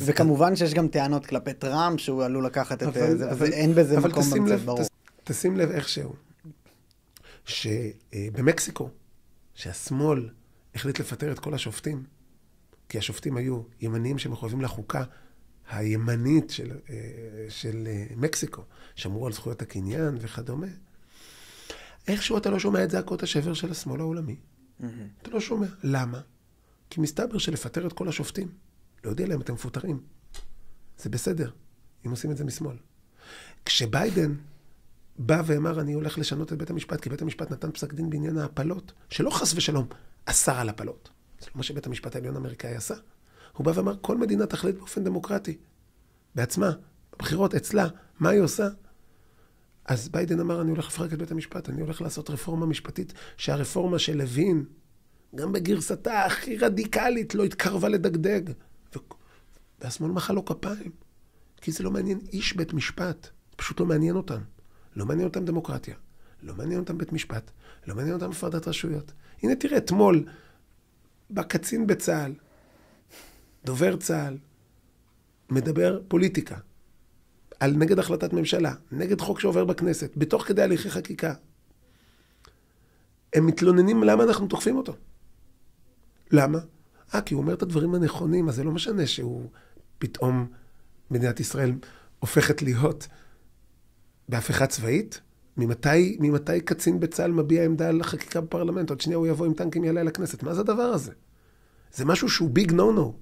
וכמובן שיש גם טענות כלפי טראמפ שהוא עלול לקחת את זה, ואין בזה מקום במצב ברור. תשים לב איכשהו, שבמקסיקו, שהשמאל החליט לפטר את כל השופטים, כי השופטים היו ימניים שמחויבים לחוקה הימנית של מקסיקו, שמרו על זכויות הקניין וכדומה. איכשהו אתה לא שומע את זעקות השבר של השמאל העולמי. אתה לא שומע. למה? כי מסתבר שלפטר את כל השופטים. לא יודע להם, אתם מפוטרים. זה בסדר, אם עושים את זה משמאל. כשביידן בא ואמר, אני הולך לשנות את בית המשפט, כי בית המשפט נתן פסק דין בעניין ההפלות, שלא חס ושלום אסר על הפלות. זה לא מה שבית המשפט העליון האמריקאי עשה. הוא בא ואמר, כל מדינה תחליט באופן דמוקרטי. בעצמה, בבחירות, אצלה, מה היא עושה? אז ביידן אמר, אני הולך לפרק את בית המשפט, אני הולך לעשות רפורמה משפטית, שהרפורמה של לוין, גם בגרסתה הכי רדיקלית, לא התקרבה לדגדג. והשמאל מחא לו כפיים. כי זה לא מעניין איש בית משפט. זה פשוט לא מעניין אותם. לא מעניין אותם דמוקרטיה. לא מעניין אותם בית משפט. לא מעניין אותם הפרדת רשויות. הנה תראה, אתמול, בקצין בצה"ל, דובר צה"ל, מדבר פוליטיקה. על נגד החלטת ממשלה, נגד חוק שעובר בכנסת, בתוך כדי הליכי חקיקה. הם מתלוננים למה אנחנו תוקפים אותו. למה? כי הוא אומר את הדברים הנכונים, אז זה לא משנה שהוא פתאום מדינת ישראל הופכת להיות בהפיכה צבאית. ממתי קצין בצה"ל מביע עמדה על החקיקה בפרלמנט? עוד שנייה הוא יבוא עם טנקים יעלה לכנסת. מה זה הדבר הזה? זה משהו שהוא ביג נו-נו.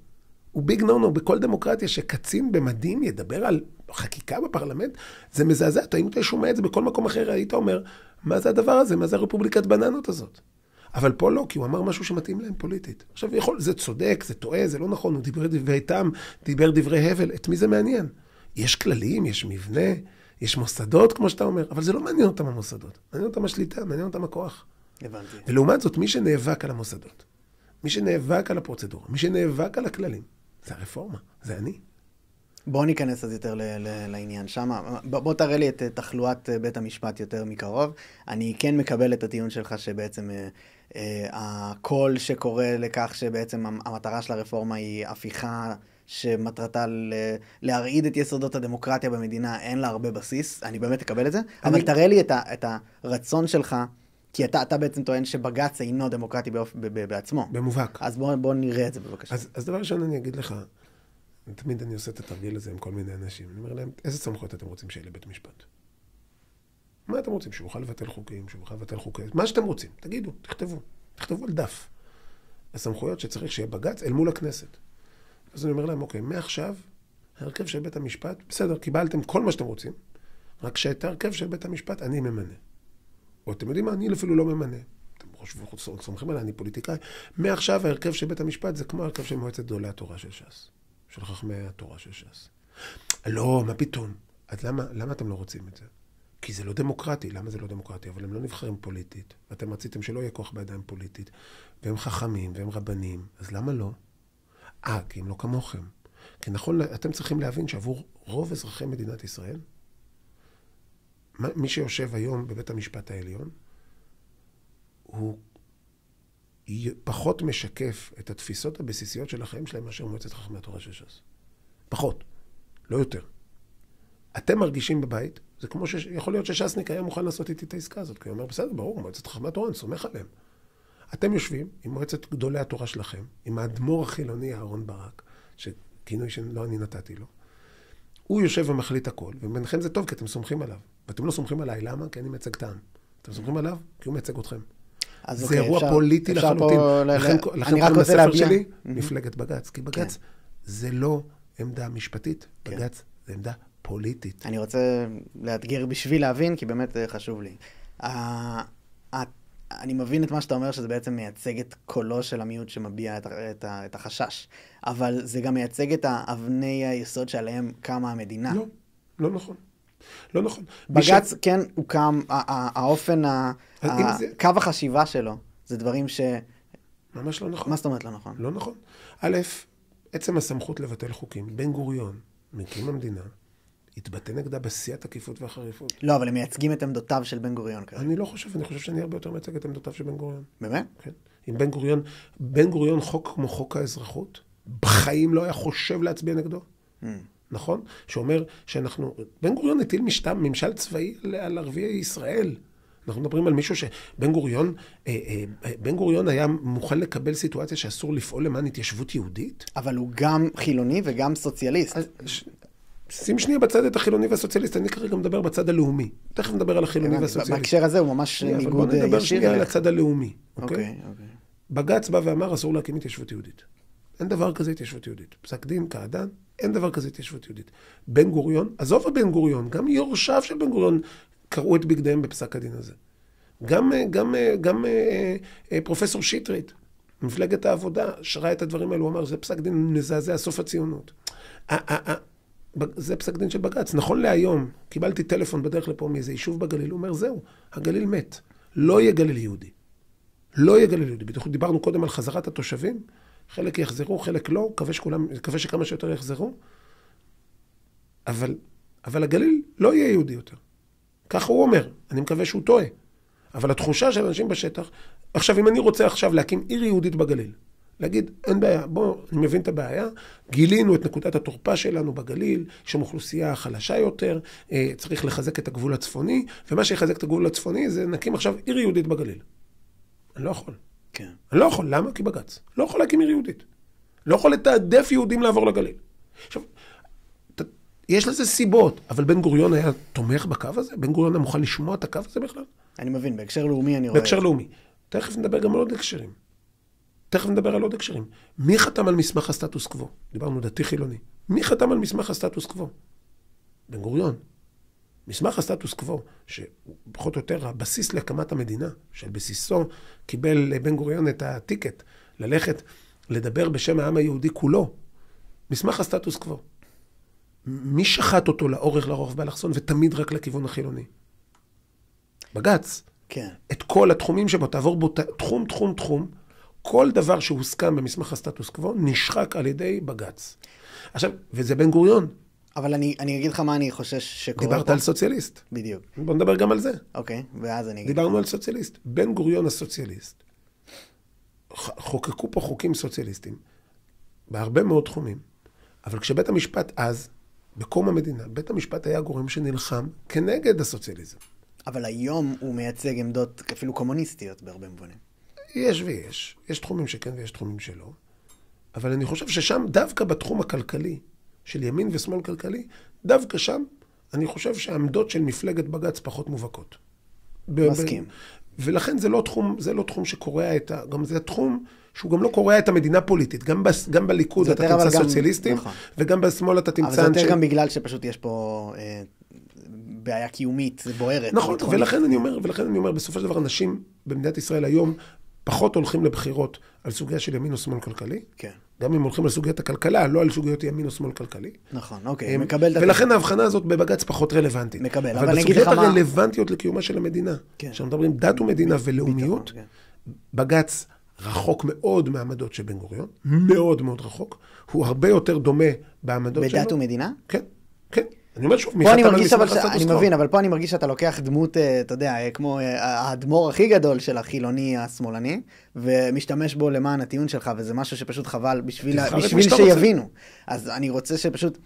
הוא ביג נו-נו בכל דמוקרטיה, שקצין במדים ידבר על חקיקה בפרלמנט. זה מזעזע. אם אתה שומע את זה בכל מקום אחר, היית אומר, מה זה הדבר הזה? מה זה הרפובליקת בננות הזאת? אבל פה לא, כי הוא אמר משהו שמתאים להם פוליטית. עכשיו, זה צודק, זה טועה, זה לא נכון, הוא דיבר דברי טעם, דיבר דברי הבל. את מי זה מעניין? יש כללים, יש מבנה, יש מוסדות, כמו שאתה אומר, אבל זה לא מעניין אותם המוסדות. מעניין אותם השליטה, מעניין אותם הכוח. הבנתי. ולעומת זאת, מי שנאבק על המוסדות, מי שנאבק על הפרוצדורה, מי שנאבק על הכללים, זה הרפורמה, זה אני. בוא ניכנס אז יותר לעניין שם. בוא תראה לי את תחלואת בית המשפט יותר מקרוב. אני כן מקבל את הטיעון שלך שבעצם הקול שקורא לכך שבעצם המטרה של הרפורמה היא הפיכה שמטרתה להרעיד את יסודות הדמוקרטיה במדינה, אין לה הרבה בסיס. אני באמת אקבל את זה. אבל תראה לי את הרצון שלך, כי אתה בעצם טוען שבג"ץ אינו דמוקרטי בעצמו. במובהק. אז בוא נראה את זה בבקשה. אז דבר ראשון אני אגיד לך, תמיד אני עושה את התרגיל הזה עם כל מיני אנשים. אני אומר להם, איזה סמכויות אתם רוצים שיהיה לבית משפט? מה אתם רוצים? שהוא יוכל לבטל חוקים, שהוא יוכל לבטל חוקים? מה שאתם רוצים, תגידו, תכתבו על דף. הסמכויות שצריך שיהיה בג"ץ אל מול הכנסת. אז אני אומר להם, אוקיי, מעכשיו, ההרכב של בית המשפט, בסדר, קיבלתם כל מה שאתם רוצים, רק שאת ההרכב של בית המשפט אני ממנה. או אתם יודעים מה? אני אפילו לא ממנה. אתם חושבים, סומכים עליי, אני פוליטיקאי. מעכשיו ההרכב של בית המשפט זה כמו ההרכב של מועצת גדולי התורה של ש"ס. של חכמי התורה של ש"ס. לא, מה פתאום? אז למה אתם לא רוצים את זה? כי זה לא דמוקרטי. למה זה לא דמוקרטי? אבל הם לא נבחרים פוליטית. ואתם רציתם שלא יהיה כוח בידיים פוליטית. והם חכמים, והם רבנים. אז למה לא? כי הם לא כמוכם. כי נכון, אתם צריכים להבין שעבור רוב אזרחי מדינת ישראל, מי שיושב היום בבית המשפט העליון, הוא פחות משקף את התפיסות הבסיסיות של החיים שלהם מאשר מועצת חכמי התורה של ש"ס. פחות, לא יותר. אתם מרגישים בבית, זה כמו שיכול להיות שש"סניק היה מוכן לעשות איתי את העסקה הזאת, כי הוא אומר, בסדר, ברור, מועצת חכמי התורה, אני סומך עליהם. אתם יושבים עם מועצת גדולי התורה שלכם, עם האדמו"ר החילוני אהרון ברק, שכינוי שלא אני נתתי לו, הוא יושב ומחליט הכל, ובינכם זה טוב כי אתם סומכים עליו. ואתם לא סומכים עליי, למה? כי אני מייצג טעם. אתם סומכים עליו? כי הוא מייצג אתכם. זה אירוע פוליטי לחלוטין. לכן קוראים לספר שלי, מפלגת בג"ץ. כי בג"ץ זה לא עמדה משפטית, בג"ץ זה עמדה פוליטית. אני רוצה לאתגר בשביל להבין, כי באמת חשוב לי. אני מבין את מה שאתה אומר, שזה בעצם מייצג את קולו של המיעוט שמביע את החשש, אבל זה גם מייצג את אבני היסוד שעליהם קמה המדינה. לא, לא נכון. לא נכון. בג"ץ כן הוקם, האופן, זה... קו החשיבה שלו, זה דברים ש... ממש לא נכון. מה זאת אומרת לא נכון? לא נכון. א', עצם הסמכות לבטל חוקים. בן גוריון, מקים המדינה, התבטא נגדה בשיא התקיפות והחריפות. לא, אבל הם מייצגים את עמדותיו של בן גוריון כרגע. אני לא חושב, אני חושב שאני הרבה יותר מייצג את עמדותיו של בן גוריון. באמת? כן. עם בן גוריון חוק כמו חוק האזרחות, בחיים לא היה חושב להצביע נגדו. נכון? שאומר שאנחנו, בן גוריון הטיל ממשל צבאי על ערביי ישראל. אנחנו מדברים על מישהו שבן גוריון היה מוכן לקבל סיטואציה שאסור לפעול למען התיישבות יהודית. אבל הוא גם חילוני וגם סוציאליסט. שים שנייה בצד את החילוני והסוציאליסט, אני כרגע מדבר בצד הלאומי. תכף נדבר על החילוני והסוציאליסט. בהקשר הזה הוא ממש ניגוד ישיר. בוא נדבר שנייה על הצד הלאומי. אוקיי. בג"ץ בא ואמר, אסור להקים התיישבות יהודית. אין דבר כזה התיישבות יהודית. פסק דין, קעדאן, אין דבר כזה התיישבות יהודית. בן גוריון, עזוב בן גוריון, גם יורשיו של בן גוריון קראו את בגדיהם בפסק הדין הזה. גם פרופסור שטרית, מפלגת העבודה, שראה את הדברים האלו, הוא אמר, זה פסק דין מזעזע, סוף הציונות. זה פסק דין של בג"ץ. נכון להיום, קיבלתי טלפון בדרך לפה מאיזה יישוב בגליל, הוא אומר, זהו, הגליל מת. לא יהיה גליל יהודי. לא יהיה גליל יהודי. דיברנו קודם על חזרת התושבים, חלק יחזרו, חלק לא, מקווה שכמה שיותר יחזרו, אבל הגליל לא יהיה יהודי יותר. ככה הוא אומר, אני מקווה שהוא טועה. אבל התחושה של אנשים בשטח, עכשיו אם אני רוצה עכשיו להקים עיר יהודית בגליל, להגיד, אין בעיה, בוא, אני מבין את הבעיה, גילינו את נקודת התורפה שלנו בגליל, יש שם אוכלוסייה חלשה יותר, צריך לחזק את הגבול הצפוני, ומה שיחזק את הגבול הצפוני זה נקים עכשיו עיר יהודית בגליל. אני לא יכול. כן. אני לא יכול, למה? כי בג"ץ. לא יכול להקים עיר יהודית. לא יכול לתעדף יהודים לעבור לגליל. עכשיו, יש לזה סיבות, אבל בן גוריון היה תומך בקו הזה? בן גוריון היה מוכן לשמוע את הקו הזה בכלל? אני מבין, בהקשר לאומי אני רואה... בהקשר לאומי. תכף נדבר גם על עוד הקשרים. מי חתם על מסמך הסטטוס קוו? דיברנו דתי חילוני. מי חתם על מסמך הסטטוס קוו? בן גוריון. מסמך הסטטוס קוו, שפחות או יותר הבסיס להקמת המדינה, שעל בסיסו קיבל בן גוריון את הטיקט ללכת לדבר בשם העם היהודי כולו. מסמך הסטטוס קוו. מי שחט אותו לאורך לרוחב באלכסון ותמיד רק לכיוון החילוני? בג"ץ. כן. את כל התחומים שבו, תעבור בו תחום, כל דבר שהוסכם במסמך הסטטוס קוו נשחק על ידי בג"ץ. עכשיו, וזה בן גוריון. אבל אני אגיד לך מה אני חושש שקורה דיברת על סוציאליסט. בדיוק. בוא נדבר גם על זה. אוקיי, ואז אני אגיד. דיברנו על סוציאליסט. בן גוריון הסוציאליסט. חוקקו פה חוקים סוציאליסטיים, בהרבה מאוד תחומים. אבל כשבית המשפט אז, בקום המדינה, בית המשפט היה גורם שנלחם כנגד הסוציאליזם. אבל היום הוא מייצג עמדות אפילו קומוניסטיות בהרבה מובנים. יש ויש. יש תחומים שכן ויש תחומים שלא. אבל אני חושב ששם, דווקא בתחום הכלכלי, של ימין ושמאל כלכלי, דווקא שם, אני חושב שהעמדות של מפלגת בג"ץ פחות מובהקות. מסכים. ולכן זה לא תחום שקורע גם זה תחום שהוא גם לא קורע את המדינה פוליטית. גם בליכוד אתה תמצא סוציאליסטים, נכון. וגם בשמאל אתה תמצא... אבל זה יותר גם בגלל שפשוט יש פה בעיה קיומית, זה בוערת. נכון, ולכן אני אומר, בסופו של דבר, אנשים במדינת ישראל היום פחות הולכים לבחירות על סוגיה של ימין או שמאל כלכלי. כן. גם אם הולכים על סוגיית הכלכלה, לא על סוגיות ימין או שמאל כלכלי. נכון, אוקיי, מקבל את... ולכן ההבחנה הזאת בבג"ץ פחות רלוונטית. מקבל, אבל בסוגיות הרלוונטיות לקיומה של המדינה, כשאנחנו מדברים דת ומדינה ולאומיות, בג"ץ רחוק מאוד מהעמדות של בן גוריון, מאוד מאוד רחוק, הוא הרבה יותר דומה בעמדות שלו. בדת ומדינה? כן, כן. אני אומר שוב, אני מבין, אבל פה אני מרגיש שאתה לוקח דמות, אתה יודע, כמו האדמו"ר הכי גדול של החילוני השמאלני, ומשתמש בו למען הטיעון שלך, וזה משהו שפשוט חבל בשביל שיבינו. אז אני רוצה שפשוט,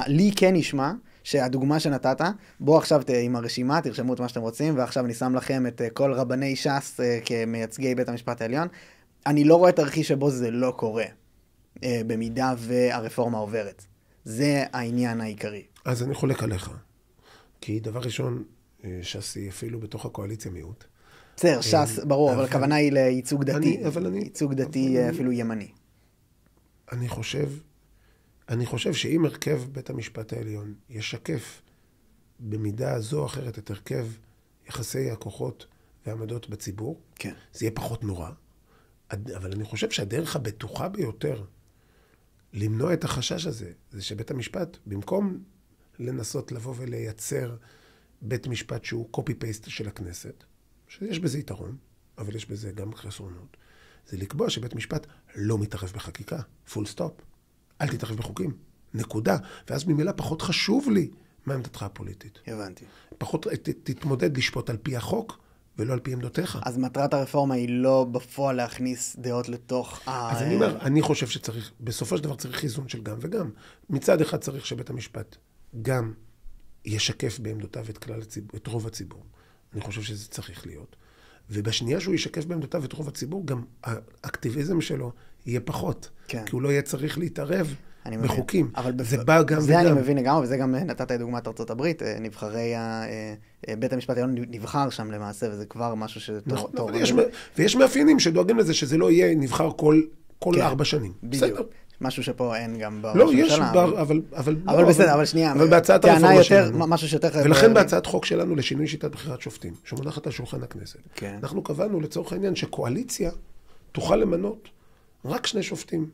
לי כן נשמע שהדוגמה שנתת, בוא עכשיו עם הרשימה, תרשמו את מה שאתם רוצים, ועכשיו אני שם לכם את כל רבני ש"ס כמייצגי בית המשפט העליון. אני לא רואה תרחיש שבו זה לא קורה, במידה והרפורמה עוברת. זה העניין העיקרי. אז אני חולק עליך. כי דבר ראשון, ש"ס היא אפילו בתוך הקואליציה מיעוט. בסדר, ש"ס, ברור, אבל הכוונה היא לייצוג דתי. ייצוג דתי אפילו ימני. אני חושב שאם הרכב בית המשפט העליון ישקף במידה זו או אחרת את הרכב יחסי הכוחות ועמדות בציבור, כן. זה יהיה פחות נורא. אבל אני חושב שהדרך הבטוחה ביותר למנוע את החשש הזה, זה שבית המשפט, במקום לנסות לבוא ולייצר בית משפט שהוא קופי-פייסט של הכנסת, שיש בזה יתרון, אבל יש בזה גם חסרונות, זה לקבוע שבית משפט לא מתערב בחקיקה, פול סטופ. אל תתערב בחוקים, נקודה. ואז ממילא פחות חשוב לי מה עמדתך הפוליטית. הבנתי. פחות תתמודד לשפוט על פי החוק, ולא על פי עמדותיך. אז מטרת הרפורמה היא לא בפועל להכניס דעות לתוך אז אני אומר, אני חושב שצריך, בסופו של דבר צריך איזון של גם וגם. מצד אחד צריך שבית המשפט גם ישקף בעמדותיו את כלל הציבור, את רוב הציבור. אני חושב שזה צריך להיות. ובשנייה שהוא ישקף בעמדותיו את רוב הציבור, גם האקטיביזם שלו יהיה פחות. כן. כי הוא לא יהיה צריך להתערב בחוקים. זה אבל בא גם וגם. זה אני מבין לגמרי, וזה גם נתת דוגמת ארצות הברית, נבחרי בית המשפט העליון נבחר שם למעשה, וזה כבר משהו נכון, ויש מאפיינים שדואגים לזה שזה לא יהיה נבחר כל 4 שנים. בדיוק. משהו שפה אין גם בראש לא, יש, אבל בסדר, אבל שנייה. אבל בהצעת הרפורמה שלנו. משהו שיותר... ולכן בהצעת חוק שלנו לשינוי שיטת בחירת שופטים, שמונחת על שולחן הכנסת. כן. אנחנו קבענו לצורך העניין שקואליציה תוכל למנות רק 2 שופטים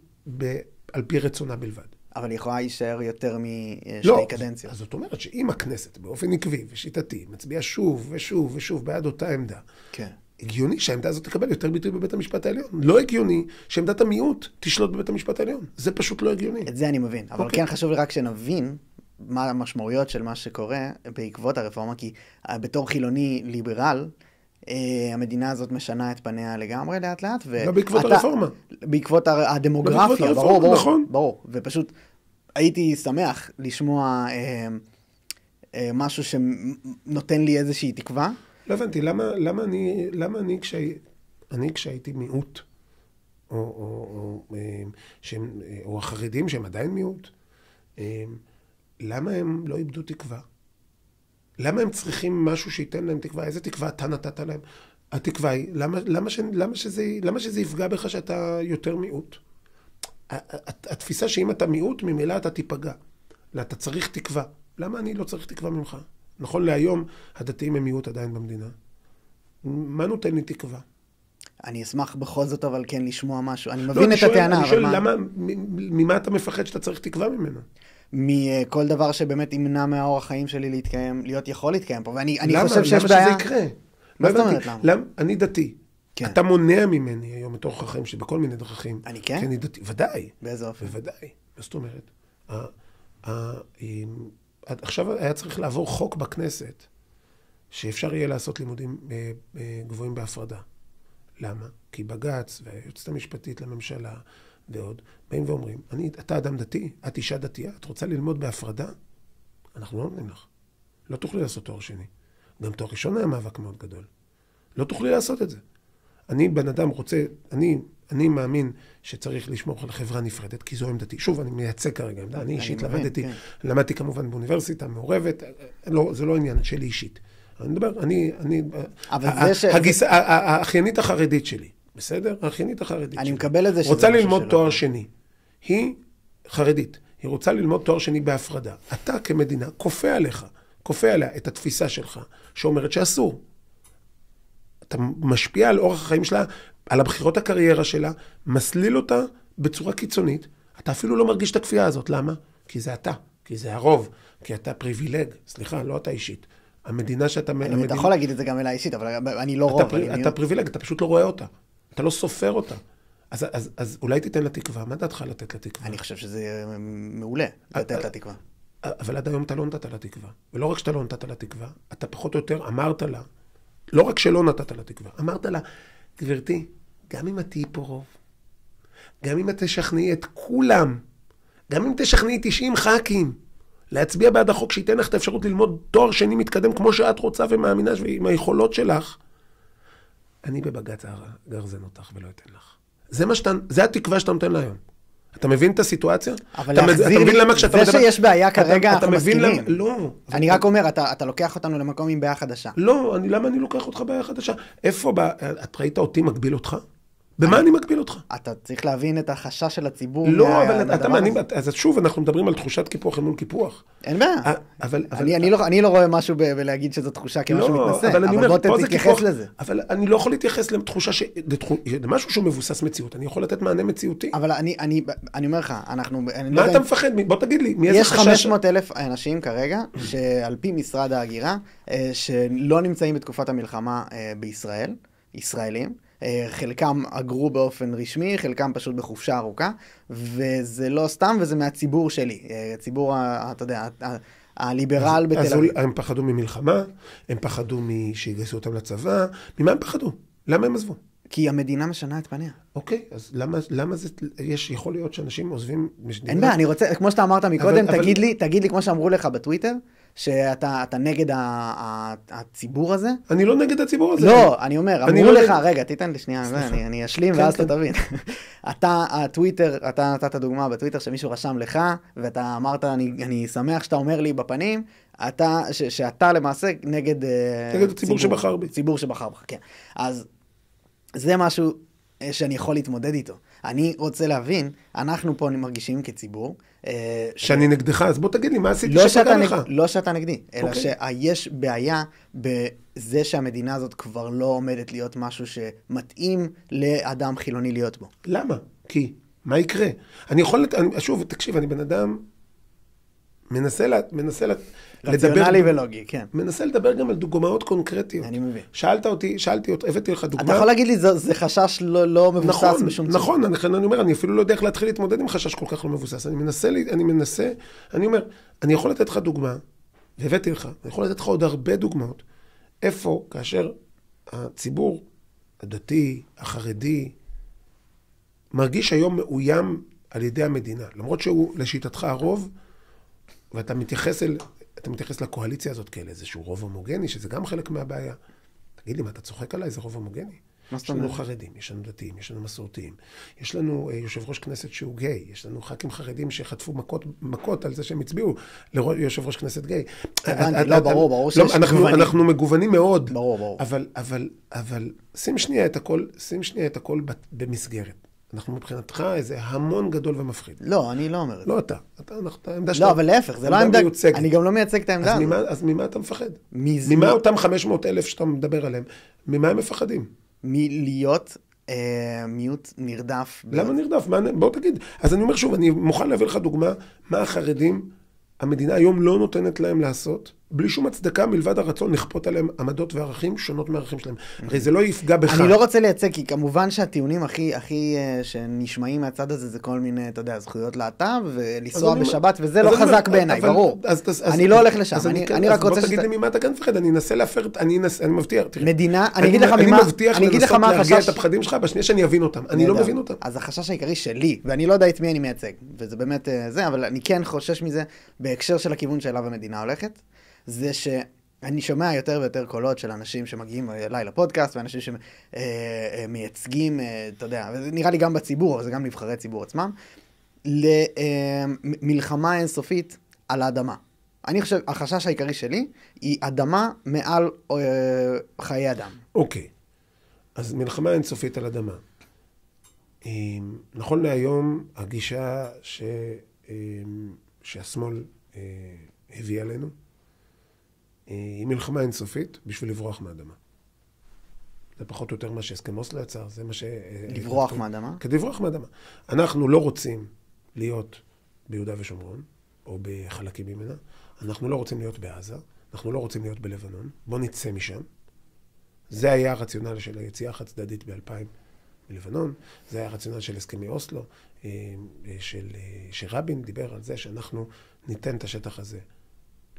על פי רצונה בלבד. אבל היא יכולה להישאר יותר משתי קדנציות. אז זאת אומרת שאם הכנסת באופן עקבי ושיטתי מצביעה שוב ושוב ושוב בעד אותה עמדה, כן. הגיוני שהעמדה הזאת תקבל יותר ביטוי בבית המשפט העליון. לא הגיוני שעמדת המיעוט תשלוט בבית המשפט העליון. זה פשוט לא הגיוני. את זה אני מבין. אבל כן חשוב לי רק שנבין מה המשמעויות של מה שקורה בעקבות הרפורמה, כי בתור חילוני ליברל, המדינה הזאת משנה את פניה לגמרי לאט לאט. לא בעקבות הרפורמה. בעקבות הדמוגרפיה, ברור, נכון. ברור. ופשוט הייתי שמח לשמוע משהו שנותן לי איזושהי תקווה. לא הבנתי, למה אני כשהייתי מיעוט, או החרדים שהם עדיין מיעוט, למה הם לא איבדו תקווה? למה הם צריכים משהו שייתן להם תקווה? איזה תקווה אתה נתת להם? התקווה היא, למה שזה יפגע בך שאתה יותר מיעוט? התפיסה שאם אתה מיעוט, ממילא אתה תיפגע. אתה צריך תקווה. למה אני לא צריך תקווה ממך? נכון להיום, הדתיים הם מיעוט עדיין במדינה. מה נותן לי תקווה? אני אשמח בכל זאת, אבל כן לשמוע משהו. אני מבין את הטענה, אני שואל, ממה אתה מפחד שאתה צריך תקווה ממנו? מכל דבר שבאמת ימנע מהאורח חיים שלי להתקיים, להיות יכול להתקיים פה, ואני חושב שיש בעיה... למה שזה יקרה? מה זאת אומרת למה? אני דתי. אתה מונע ממני היום את אורח החיים שלי בכל מיני דרכים. אני כן? כי אני דתי. ודאי. באיזה אופן? בוודאי. מה זאת אומרת? עכשיו היה צריך לעבור חוק בכנסת, שאפשר יהיה לעשות לימודים גבוהים בהפרדה. למה? כי בג"ץ והיועצת המשפטית לממשלה ועוד, באים ואומרים, אתה אדם דתי, את אישה דתייה, את רוצה ללמוד בהפרדה? אנחנו לא נותנים לך. לא תוכלי לעשות תואר שני. גם תואר ראשון היה מאבק מאוד גדול. לא תוכלי לעשות את זה. אני בן אדם רוצה, אני מאמין שצריך לשמור על חברה נפרדת, כי זו עמדתי. שוב, אני מייצג כרגע עמדה. אני אישית למדתי כמובן באוניברסיטה, מעורבת, זה לא עניין שלי אישית. אני מדבר, האחיינית החרדית שלי, בסדר? האחיינית החרדית אני מקבל את זה. רוצה ללמוד תואר שני. היא חרדית. היא רוצה ללמוד תואר שני בהפרדה. אתה כמדינה כופה עליה את התפיסה שלך, שאומרת שאסור. אתה משפיע על אורח החיים שלה, על הבחירות הקריירה שלה, מסליל אותה בצורה קיצונית. אתה אפילו לא מרגיש את הכפייה הזאת. למה? כי זה אתה, כי זה הרוב, כי אתה פריבילג. סליחה, לא אתה אישית. המדינה שאתה... אתה יכול להגיד את זה גם אליי אישית, אבל אני לא רוב. אתה פריבילג, אתה פשוט לא רואה אותה. אתה לא סופר אותה. אז אולי תיתן לה תקווה. מה דעתך לתת לה תקווה? אני חושב שזה מעולה, לתת לה תקווה. אבל עד היום אתה לא נתת לה תקווה. ולא רק שאתה לא נתת לה תקווה, אתה פחות או יותר אמרת לה, לא רק שלא נתת לה תקווה, אמרת לה, גברתי, גם אם את תהיי פה רוב, גם אם את תשכנעי את כולם, גם אם תשכנעי 90 ח"כים, להצביע בעד החוק שייתן לך את האפשרות ללמוד תואר שני מתקדם כמו שאת רוצה ומאמינה ועם היכולות שלך, אני בבג"ץ גרזן אותך ולא אתן לך. זה התקווה שאתה נותן לה היום. אתה מבין את הסיטואציה? אבל להחזיר לי, זה שיש בעיה כרגע, אנחנו מסכימים. לא. אני רק אומר, אתה לוקח אותנו למקום עם בעיה חדשה. לא, למה אני לוקח אותך בעיה חדשה? איפה, את ראית אותי מגביל אותך? במה אני מגביל אותך? אתה צריך להבין את החשש של הציבור. לא, אבל אתה מאמין, אז שוב, אנחנו מדברים על תחושת קיפוח מול קיפוח. אין בעיה. אני לא רואה משהו בלהגיד שזו תחושה כמשהו מתנשא, אבל בוא תתייחס לזה. אבל אני לא יכול להתייחס לתחושה למשהו שהוא מבוסס מציאות. אני יכול לתת מענה מציאותי. אבל אני אומר לך, אנחנו... מה אתה מפחד? בוא תגיד לי, מאיזה יש חשש... 500,000 אנשים כרגע, שעל פי משרד ההגירה, שלא נמצאים בתקופת המלחמה בישראל, ישראלים, חלקם אגרו באופן רשמי, חלקם פשוט בחופשה ארוכה, וזה לא סתם, וזה מהציבור שלי. הציבור, אתה יודע, הליברל בתל אביב. אז הם פחדו ממלחמה, הם פחדו שיגייסו אותם לצבא, ממה הם פחדו? למה הם עזבו? כי המדינה משנה את פניה. אוקיי, אז למה זה, יכול להיות שאנשים עוזבים... אין בעיה, אני רוצה, כמו שאתה אמרת מקודם, תגיד לי כמו שאמרו לך בטוויטר, שאתה נגד הציבור הזה? אני לא נגד הציבור הזה. לא, אני אומר, אמרו לך, רגע, תיתן לי שנייה, אני אשלים ואז אתה תבין. אתה נתת דוגמה בטוויטר שמישהו רשם לך, ואתה אמרת, אני שמח שאתה אומר לי בפנים, שאתה למעשה נגד הציבור שבחר בי. ציבור שבחר בך, כן. אז זה משהו שאני יכול להתמודד איתו. אני רוצה להבין, אנחנו פה מרגישים כציבור. שאני נגדך, אז בוא תגיד לי, מה עשיתי שפגע לך? לא שאתה נגדי, אלא שיש בעיה בזה שהמדינה הזאת כבר לא עומדת להיות משהו שמתאים לאדם חילוני להיות בו. למה? כי, מה יקרה? אני יכול, שוב, תקשיב, אני בן אדם מנסה רציונלי ולוגי, כן. מנסה לדבר גם על דוגמאות קונקרטיות. אני מבין. שאלתי, הבאתי לך דוגמה. אתה יכול להגיד לי, זה חשש לא מבוסס בשום צורה. נכון, אני אומר, אני אפילו לא יודע איך להתחיל להתמודד עם חשש כל כך לא מבוסס. אני אומר, אני יכול לתת לך דוגמה, והבאתי לך, אני יכול לתת לך עוד הרבה דוגמאות, איפה, כאשר הציבור הדתי, החרדי, מרגיש היום מאוים על ידי המדינה, למרות שהוא לשיטתך הרוב, ואתה מתייחס לקואליציה הזאת כאל איזשהו רוב הומוגני, שזה גם חלק מהבעיה. תגיד לי, מה אתה צוחק עליי? זה רוב הומוגני. יש לנו חרדים, יש לנו דתיים, יש לנו מסורתיים, יש לנו יושב ראש כנסת שהוא גיי, יש לנו ח"כים חרדים שחטפו מכות על זה שהם הצביעו ליושב ראש כנסת גיי. לא, ברור שיש מגוונים. אנחנו מגוונים מאוד. ברור. אבל שים שנייה את הכל במסגרת. אנחנו מבחינתך איזה המון גדול ומפחיד. לא, אני לא אומר את זה. לא אתה. העמדה שלך. לא, אבל להפך, זה לא העמדה. אני גם לא מייצג את העמדה הזאת. אז ממה אתה מפחד? ממה אותם 500,000 שאתה מדבר עליהם? ממה הם מפחדים? מלהיות מיעוט נרדף. למה נרדף? בוא תגיד. אז אני אומר שוב, אני מוכן להביא לך דוגמה, מה החרדים, המדינה היום לא נותנת להם לעשות, בלי שום הצדקה מלבד הרצון לכפות עליהם עמדות וערכים שונות מהערכים שלהם. הרי זה לא יפגע בך. אני לא רוצה לייצג, כי כמובן שהטיעונים הכי שנשמעים מהצד הזה, זה כל מיני, אתה יודע, זכויות להט"ב, ולנסוע בשבת, וזה לא חזק בעיניי, ברור. אני לא הולך לשם, אני רק רוצה... בוא תגיד לי ממה אתה כאן מפחד, אני אנסה להפר, אני מבטיח. מדינה, אני אגיד לך ממה... אני מבטיח לנסות להרגיע את הפחדים שלך, בשנייה שאני אבין אותם. אני לא מבין אותם. אז החשש העיקרי שלי, ואני לא יודע את מי אני מייצג, וזה באמת זה, אבל אני כן חושש מזה בהקשר של הכיוון שאליו המדינה הולכת. זה שאני שומע יותר ויותר קולות של אנשים שמגיעים אליי לפודקאסט, ואנשים שמייצגים, אתה יודע, נראה לי גם בציבור, אבל זה גם נבחרי ציבור עצמם, למלחמה אינסופית על האדמה. אני חושב, החשש העיקרי שלי היא אדמה מעל חיי אדם. אוקיי, אז מלחמה אינסופית על אדמה. נכון להיום, הגישה שהשמאל הביא עלינו, היא מלחמה אינסופית בשביל לברוח מהאדמה. זה פחות או יותר מה שהסכם אוסלו יצר, זה מה ש... לברוח מהאדמה? כדי לברוח מהאדמה. אנחנו לא רוצים להיות ביהודה ושומרון, או בחלקים ממנה, אנחנו לא רוצים להיות בעזה, אנחנו לא רוצים להיות בלבנון, בוא נצא משם. זה היה הרציונל של היציאה החד-צדדית ב-2000 מלבנון, זה היה הרציונל של הסכמי אוסלו, שרבין דיבר על זה שאנחנו ניתן את השטח הזה.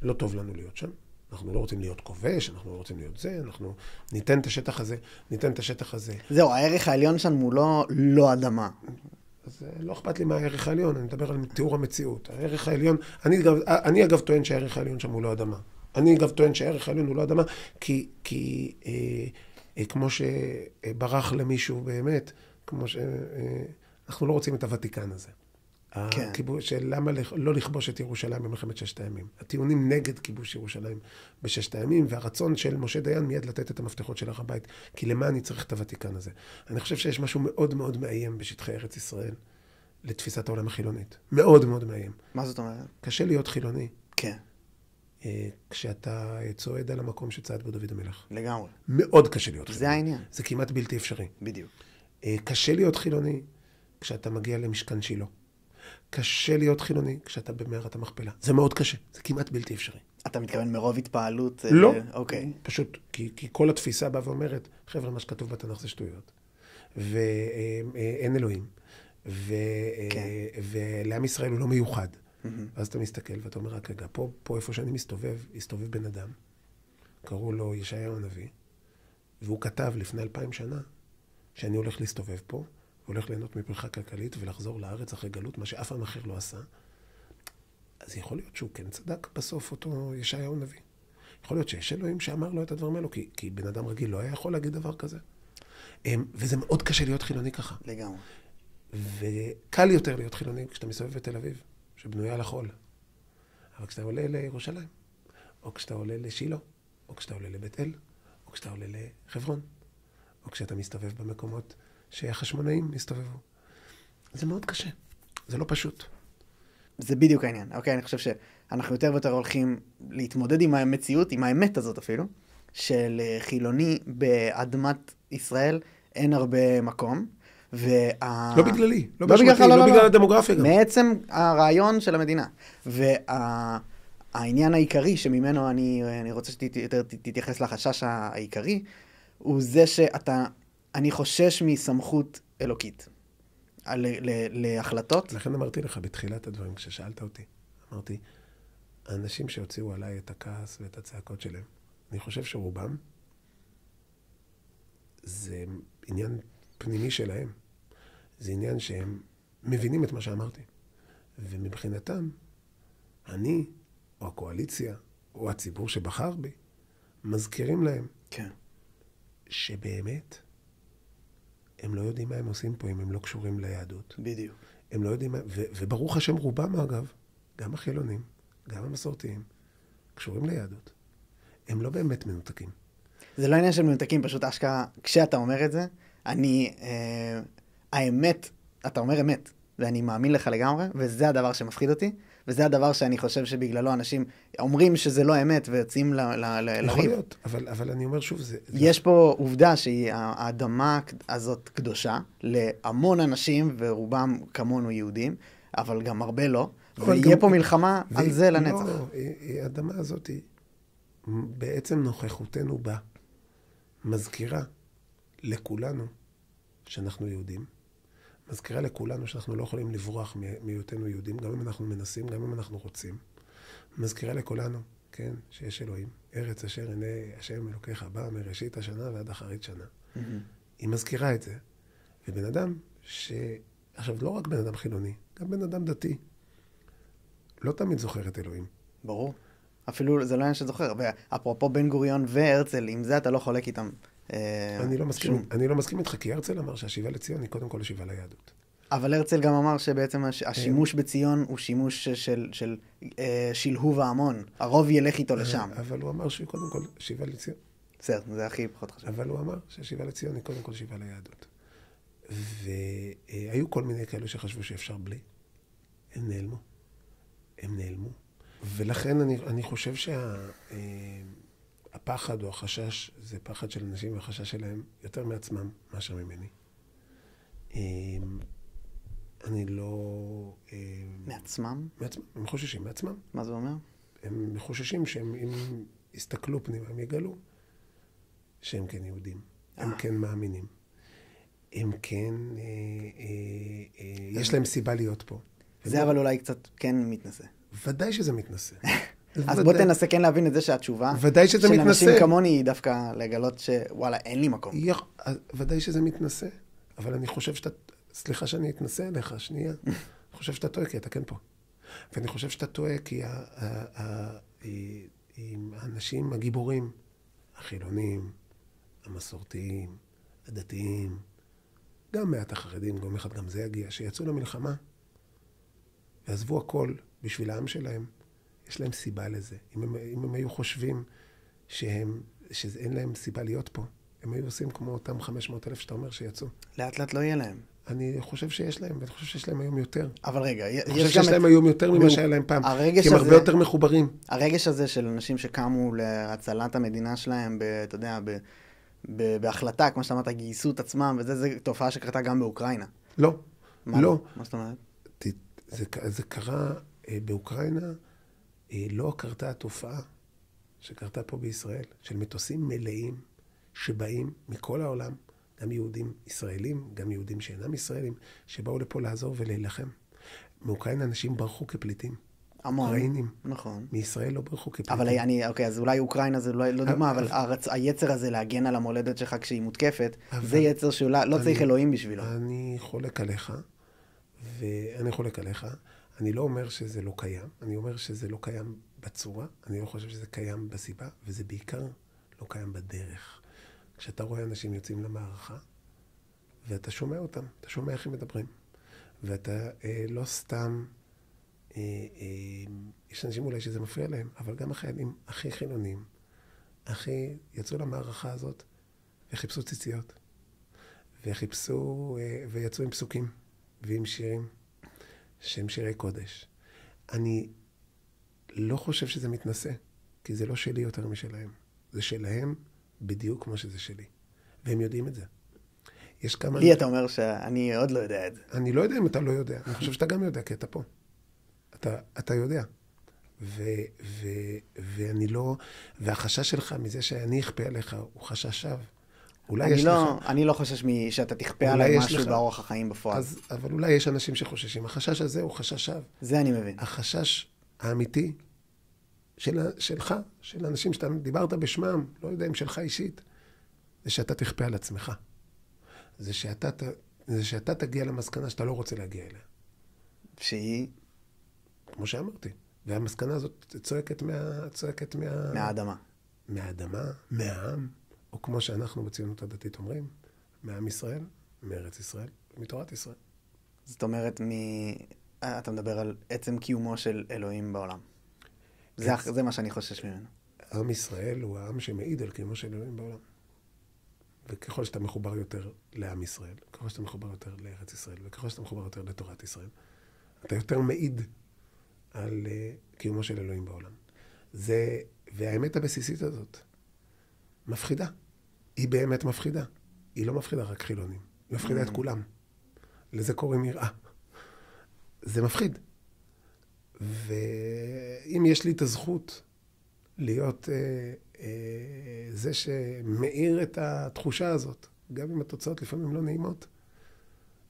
לא טוב לנו להיות שם. אנחנו לא רוצים להיות כובש, אנחנו לא רוצים להיות זה, אנחנו ניתן את השטח הזה, זהו, הערך העליון שם הוא לא אדמה. אז לא אכפת לי מה הערך העליון, אני מדבר על תיאור המציאות. הערך העליון, אני אגב טוען שהערך העליון שם הוא לא אדמה. אני אגב טוען שהערך העליון הוא לא אדמה, כי כמו שברח למישהו באמת, אנחנו לא רוצים את הוותיקן הזה. כן. של למה לא לכבוש את ירושלים במלחמת ששת הימים. הטיעונים נגד כיבוש ירושלים בששת הימים, והרצון של משה דיין מיד לתת את המפתחות של הר הבית, כי למה אני צריך את הוותיקן הזה? אני חושב שיש משהו מאוד מאוד מאיים בשטחי ארץ ישראל, לתפיסת העולם החילונית. מאוד מאוד מאיים. מה זאת אומרת? קשה להיות חילוני. כן. כשאתה צועד על המקום שצעד בו דוד המלך. לגמרי. מאוד קשה להיות חילוני. זה העניין. זה כמעט בלתי אפשרי. בדיוק. קשה להיות חילוני כשאתה מגיע למשכן שילה. קשה להיות חילוני כשאתה במערת המכפלה. זה מאוד קשה, זה כמעט בלתי אפשרי. אתה מתכוון מרוב התפעלות? לא, אוקיי. פשוט, כי כל התפיסה באה ואומרת, חבר'ה, מה שכתוב בתנ"ך זה שטויות. ואין אלוהים. ולעם ישראל הוא לא מיוחד. אז אתה מסתכל ואתה אומר, רק רגע, פה איפה שאני הסתובב בן אדם, קראו לו ישעיהו הנביא, והוא כתב לפני 2000 שנה, שאני הולך להסתובב פה, והולך ליהנות מפריחה כלכלית ולחזור לארץ אחרי גלות, מה שאף פעם אחר לא עשה. אז יכול להיות שהוא כן צדק בסוף אותו ישעיהו הנביא. יכול להיות שיש אלוהים שאמר לו את הדברים האלו, כי בן אדם רגיל לא היה יכול להגיד דבר כזה. וזה מאוד קשה להיות חילוני ככה. לגמרי. וקל יותר להיות חילוני כשאתה מסתובב בתל אביב, שבנויה לחול. אבל כשאתה עולה לירושלים, או כשאתה עולה לשילה, או כשאתה עולה לבית אל, או כשאתה עולה לחברון, או כשאתה מסתובב במקומות שהחשמונאים מסתובבו. זה מאוד קשה. זה לא פשוט. זה בדיוק העניין. אוקיי, אני חושב שאנחנו יותר ויותר הולכים להתמודד עם המציאות, עם האמת הזאת אפילו, של חילוני באדמת ישראל אין הרבה מקום. לא בגללי, לא באשמתי, לא בגלל הדמוגרפיה גם. מעצם הרעיון של המדינה. והעניין העיקרי שממנו אני רוצה שתתייחס לחשש העיקרי, הוא זה אני חושש מסמכות אלוקית להחלטות. לכן אמרתי לך בתחילת הדברים, כששאלת אותי, אמרתי, האנשים שהוציאו עליי את הכעס ואת הצעקות שלהם, אני חושב שרובם זה עניין פנימי שלהם. זה עניין שהם מבינים את מה שאמרתי. ומבחינתם, אני, או הקואליציה, או הציבור שבחר בי, מזכירים להם כן. שבאמת הם לא יודעים מה הם עושים פה אם הם לא קשורים ליהדות. בדיוק. הם לא יודעים מה... וברוך השם רובם, אגב, גם החילונים, גם המסורתיים, קשורים ליהדות. הם לא באמת מנותקים. זה לא עניין של מנותקים, פשוט אשכרה, כשאתה אומר את זה, האמת, אתה אומר אמת, ואני מאמין לך לגמרי, וזה הדבר שמפחיד אותי, וזה הדבר שאני חושב שבגללו אנשים אומרים שזה לא אמת, ויוצאים לריב. יכול להיות, אבל אני אומר שוב, יש פה עובדה שהאדמה הזאת קדושה, להמון אנשים, ורובם כמונו יהודים, אבל גם הרבה לא, ויהיה פה מלחמה על זה לנצח. לא, האדמה הזאת היא, בעצם נוכחותנו בה, מזכירה לכולנו שאנחנו יהודים, מזכירה לכולנו שאנחנו לא יכולים לברוח מהיותנו יהודים, גם אם אנחנו מנסים, גם אם אנחנו רוצים. מזכירה לכולנו, כן, שיש אלוהים, ארץ אשר הנה השם אלוקיך בא מראשית השנה ועד אחרית שנה. היא מזכירה את זה. ובן אדם עכשיו, לא רק בן אדם חילוני, גם בן אדם דתי, לא תמיד זוכר את אלוהים. ברור. אפילו זה לא עניין שזוכר. ואפרופו בן גוריון והרצל, עם זה אתה לא חולק איתם. אני לא מסכים איתך, כי הרצל אמר שהשיבה לציון היא קודם כל השיבה ליהדות. אבל הרצל גם אמר שבעצם השימוש בציון הוא שימוש של שלהוב ההמון. הרוב ילך איתו לשם. אבל הוא אמר שהיא קודם כל שיבה לציון. בסדר, זה הכי פחות חשוב. אבל הוא אמר שהשיבה לציון היא קודם כל שיבה ליהדות. והיו כל מיני כאלו שחשבו שאפשר בלי. הם נעלמו. ולכן אני חושב הפחד או החשש זה פחד של אנשים, והחשש שלהם יותר מעצמם מאשר ממני. אני לא... מעצמם? הם חוששים מעצמם. מה זה אומר? הם חוששים שהם, אם יסתכלו פנימה, הם יגלו שהם כן יהודים. הם כן מאמינים. הם כן... יש להם סיבה להיות פה. זה אבל אולי קצת כן מתנשא. ודאי שזה מתנשא. אז בוא תנסה כן להבין את זה שהתשובה של אנשים כמוני היא דווקא לגלות שוואלה, אין לי מקום. ודאי שזה מתנשא, אבל אני חושב שאתה, סליחה שאני אתנסה עליך, שנייה, אני חושב שאתה טועה כי אתה כן פה. ואני חושב שאתה טועה כי האנשים הגיבורים, החילונים, המסורתיים, הדתיים, גם מעט החרדים, גם אחד גם זה יגיע, שיצאו למלחמה, ועזבו הכל בשביל העם שלהם, יש להם סיבה לזה. אם הם היו חושבים שאין להם סיבה להיות פה, הם היו עושים כמו אותם 500,000 שאתה אומר שיצאו. לאט לאט לא יהיה להם. אני חושב שיש להם, ואני חושב שיש להם היום יותר. אבל רגע, אני חושב שיש להם היום יותר ממה שהיה להם פעם, כי הם הרבה יותר מחוברים. הרגש הזה של אנשים שקמו להצלת המדינה שלהם, אתה יודע, בהחלטה, כמו שאתה אמרת, גייסו את עצמם, וזו תופעה שקרתה גם באוקראינה. לא, לא. מה זאת אומרת? זה קרה באוקראינה, לא קרתה התופעה שקרתה פה בישראל, של מטוסים מלאים שבאים מכל העולם, גם יהודים ישראלים, גם יהודים שאינם ישראלים, שבאו לפה לעזור ולהילחם. מאוקראינה אנשים ברחו כפליטים. המון. אוקראינים. נכון. מישראל לא ברחו כפליטים. אבל אוקיי, אז אולי אוקראינה זה לא דוגמה, אבל היצר הזה להגן על המולדת שלך כשהיא מותקפת, זה יצר שלא צריך אלוהים בשבילו. אני חולק עליך, אני לא אומר שזה לא קיים, אני אומר שזה לא קיים בצורה, אני לא חושב שזה קיים בסיבה, וזה בעיקר לא קיים בדרך. כשאתה רואה אנשים יוצאים למערכה, ואתה שומע אותם, אתה שומע איך הם מדברים, ואתה לא סתם, יש אנשים אולי שזה מפריע להם, אבל גם החיילים הכי חילונים, הכי יצאו למערכה הזאת, וחיפשו ציציות, ויצאו עם פסוקים, ועם שירים, שהם שירי קודש. אני לא חושב שזה מתנשא, כי זה לא שלי יותר משלהם. זה שלהם בדיוק כמו שזה שלי. והם יודעים את זה. יש כמה... לי אתה אומר שאני עוד לא יודע את זה. אני לא יודע אם אתה לא יודע. אני חושב שאתה גם יודע, כי אתה פה. אתה יודע. ואני לא... והחשש שלך מזה שאני אכפה עליך הוא חשש שווא. אני לא חושש שאתה תכפה עליי משהו באורח החיים בפועל. אבל אולי יש אנשים שחוששים. החשש הזה הוא חשש שווא. זה אני מבין. החשש האמיתי שלך, של אנשים שאתה דיברת בשמם, לא יודע אם שלך אישית, זה שאתה תכפה על עצמך. זה שאתה תגיע למסקנה שאתה לא רוצה להגיע אליה. שהיא? כמו שאמרתי. והמסקנה הזאת צועקת מהאדמה. מהאדמה, מהעם, או כמו שאנחנו בציונות הדתית אומרים, מעם ישראל, מארץ ישראל, מתורת ישראל. זאת אומרת, אתה מדבר על עצם קיומו של אלוהים בעולם. זה מה שאני חושש ממנו. עם ישראל הוא העם שמעיד על קיומו של אלוהים בעולם. וככל שאתה מחובר יותר לעם ישראל, ככל שאתה מחובר יותר לארץ ישראל, וככל שאתה מחובר יותר לתורת ישראל, אתה יותר מעיד על קיומו של אלוהים בעולם. והאמת הבסיסית הזאת מפחידה. היא באמת מפחידה. היא לא מפחידה רק חילונים. היא מפחידה את כולם. לזה קוראים יראה. זה מפחיד. ואם יש לי את הזכות להיות זה שמאיר את התחושה הזאת, גם אם התוצאות לפעמים לא נעימות,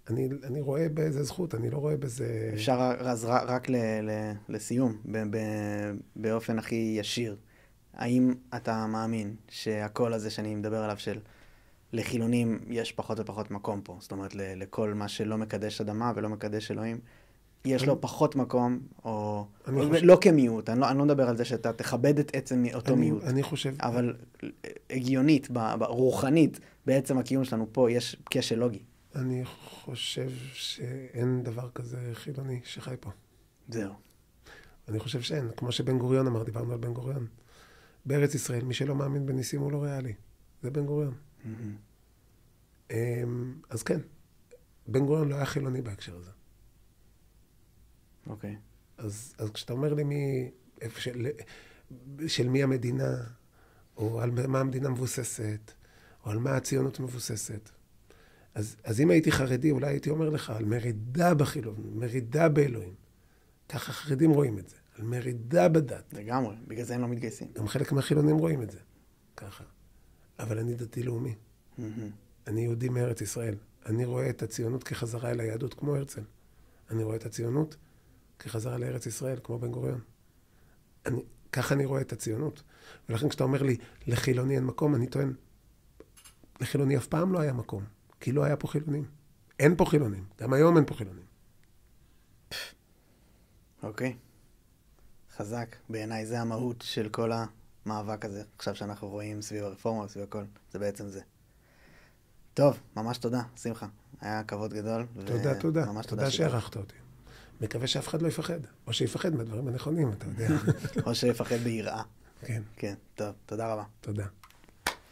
אני רואה באיזה זכות, אני לא רואה בזה... אפשר אז רק לסיום, באופן הכי ישיר. האם אתה מאמין שהקול הזה שאני מדבר עליו של לחילונים יש פחות ופחות מקום פה? זאת אומרת, לכל מה שלא מקדש אדמה ולא מקדש אלוהים, יש לו פחות מקום, או לא כמיעוט. אני לא מדבר על זה שאתה תכבד את עצם אותו מיעוט. אני חושב... אבל הגיונית, רוחנית, בעצם הקיום שלנו פה יש כשל לוגי. אני חושב שאין דבר כזה חילוני שחי פה. זהו. אני חושב שאין. כמו שבן גוריון אמר, דיברנו על בן גוריון. בארץ ישראל, מי שלא מאמין בניסים הוא לא ריאלי. זה בן גוריון. אז כן, בן גוריון לא היה חילוני בהקשר הזה. אוקיי. אז כשאתה אומר לי של מי המדינה, או על מה המדינה מבוססת, או על מה הציונות מבוססת, אז אם הייתי חרדי, אולי הייתי אומר לך על מרידה בחילון, מרידה באלוהים. ככה חרדים רואים את זה, על מרידה בדת. לגמרי, בגלל זה הם לא מתגייסים. גם חלק מהחילונים רואים את זה, ככה. אבל אני דתי לאומי. אני יהודי מארץ ישראל. אני רואה את הציונות כחזרה אל היהדות כמו הרצל. אני רואה את הציונות כחזרה לארץ ישראל, כמו בן גוריון. ככה אני רואה את הציונות. ולכן כשאתה אומר לי, לחילוני אין מקום, אני טוען, לחילוני אף פעם לא היה מקום, כי לא היה פה חילונים. אין פה חילונים. גם היום אין פה חילונים. אוקיי. חזק. בעיניי זה המהות של כל המאבק הזה. עכשיו שאנחנו רואים סביב הרפורמה וסביב הכל. זה בעצם זה. טוב, ממש תודה, שמחה. היה כבוד גדול. תודה. תודה שערכת אותי. מקווה שאף אחד לא יפחד, או שיפחד מהדברים הנכונים, אתה יודע. או שיפחד ביראה. כן. כן, טוב, תודה רבה. תודה.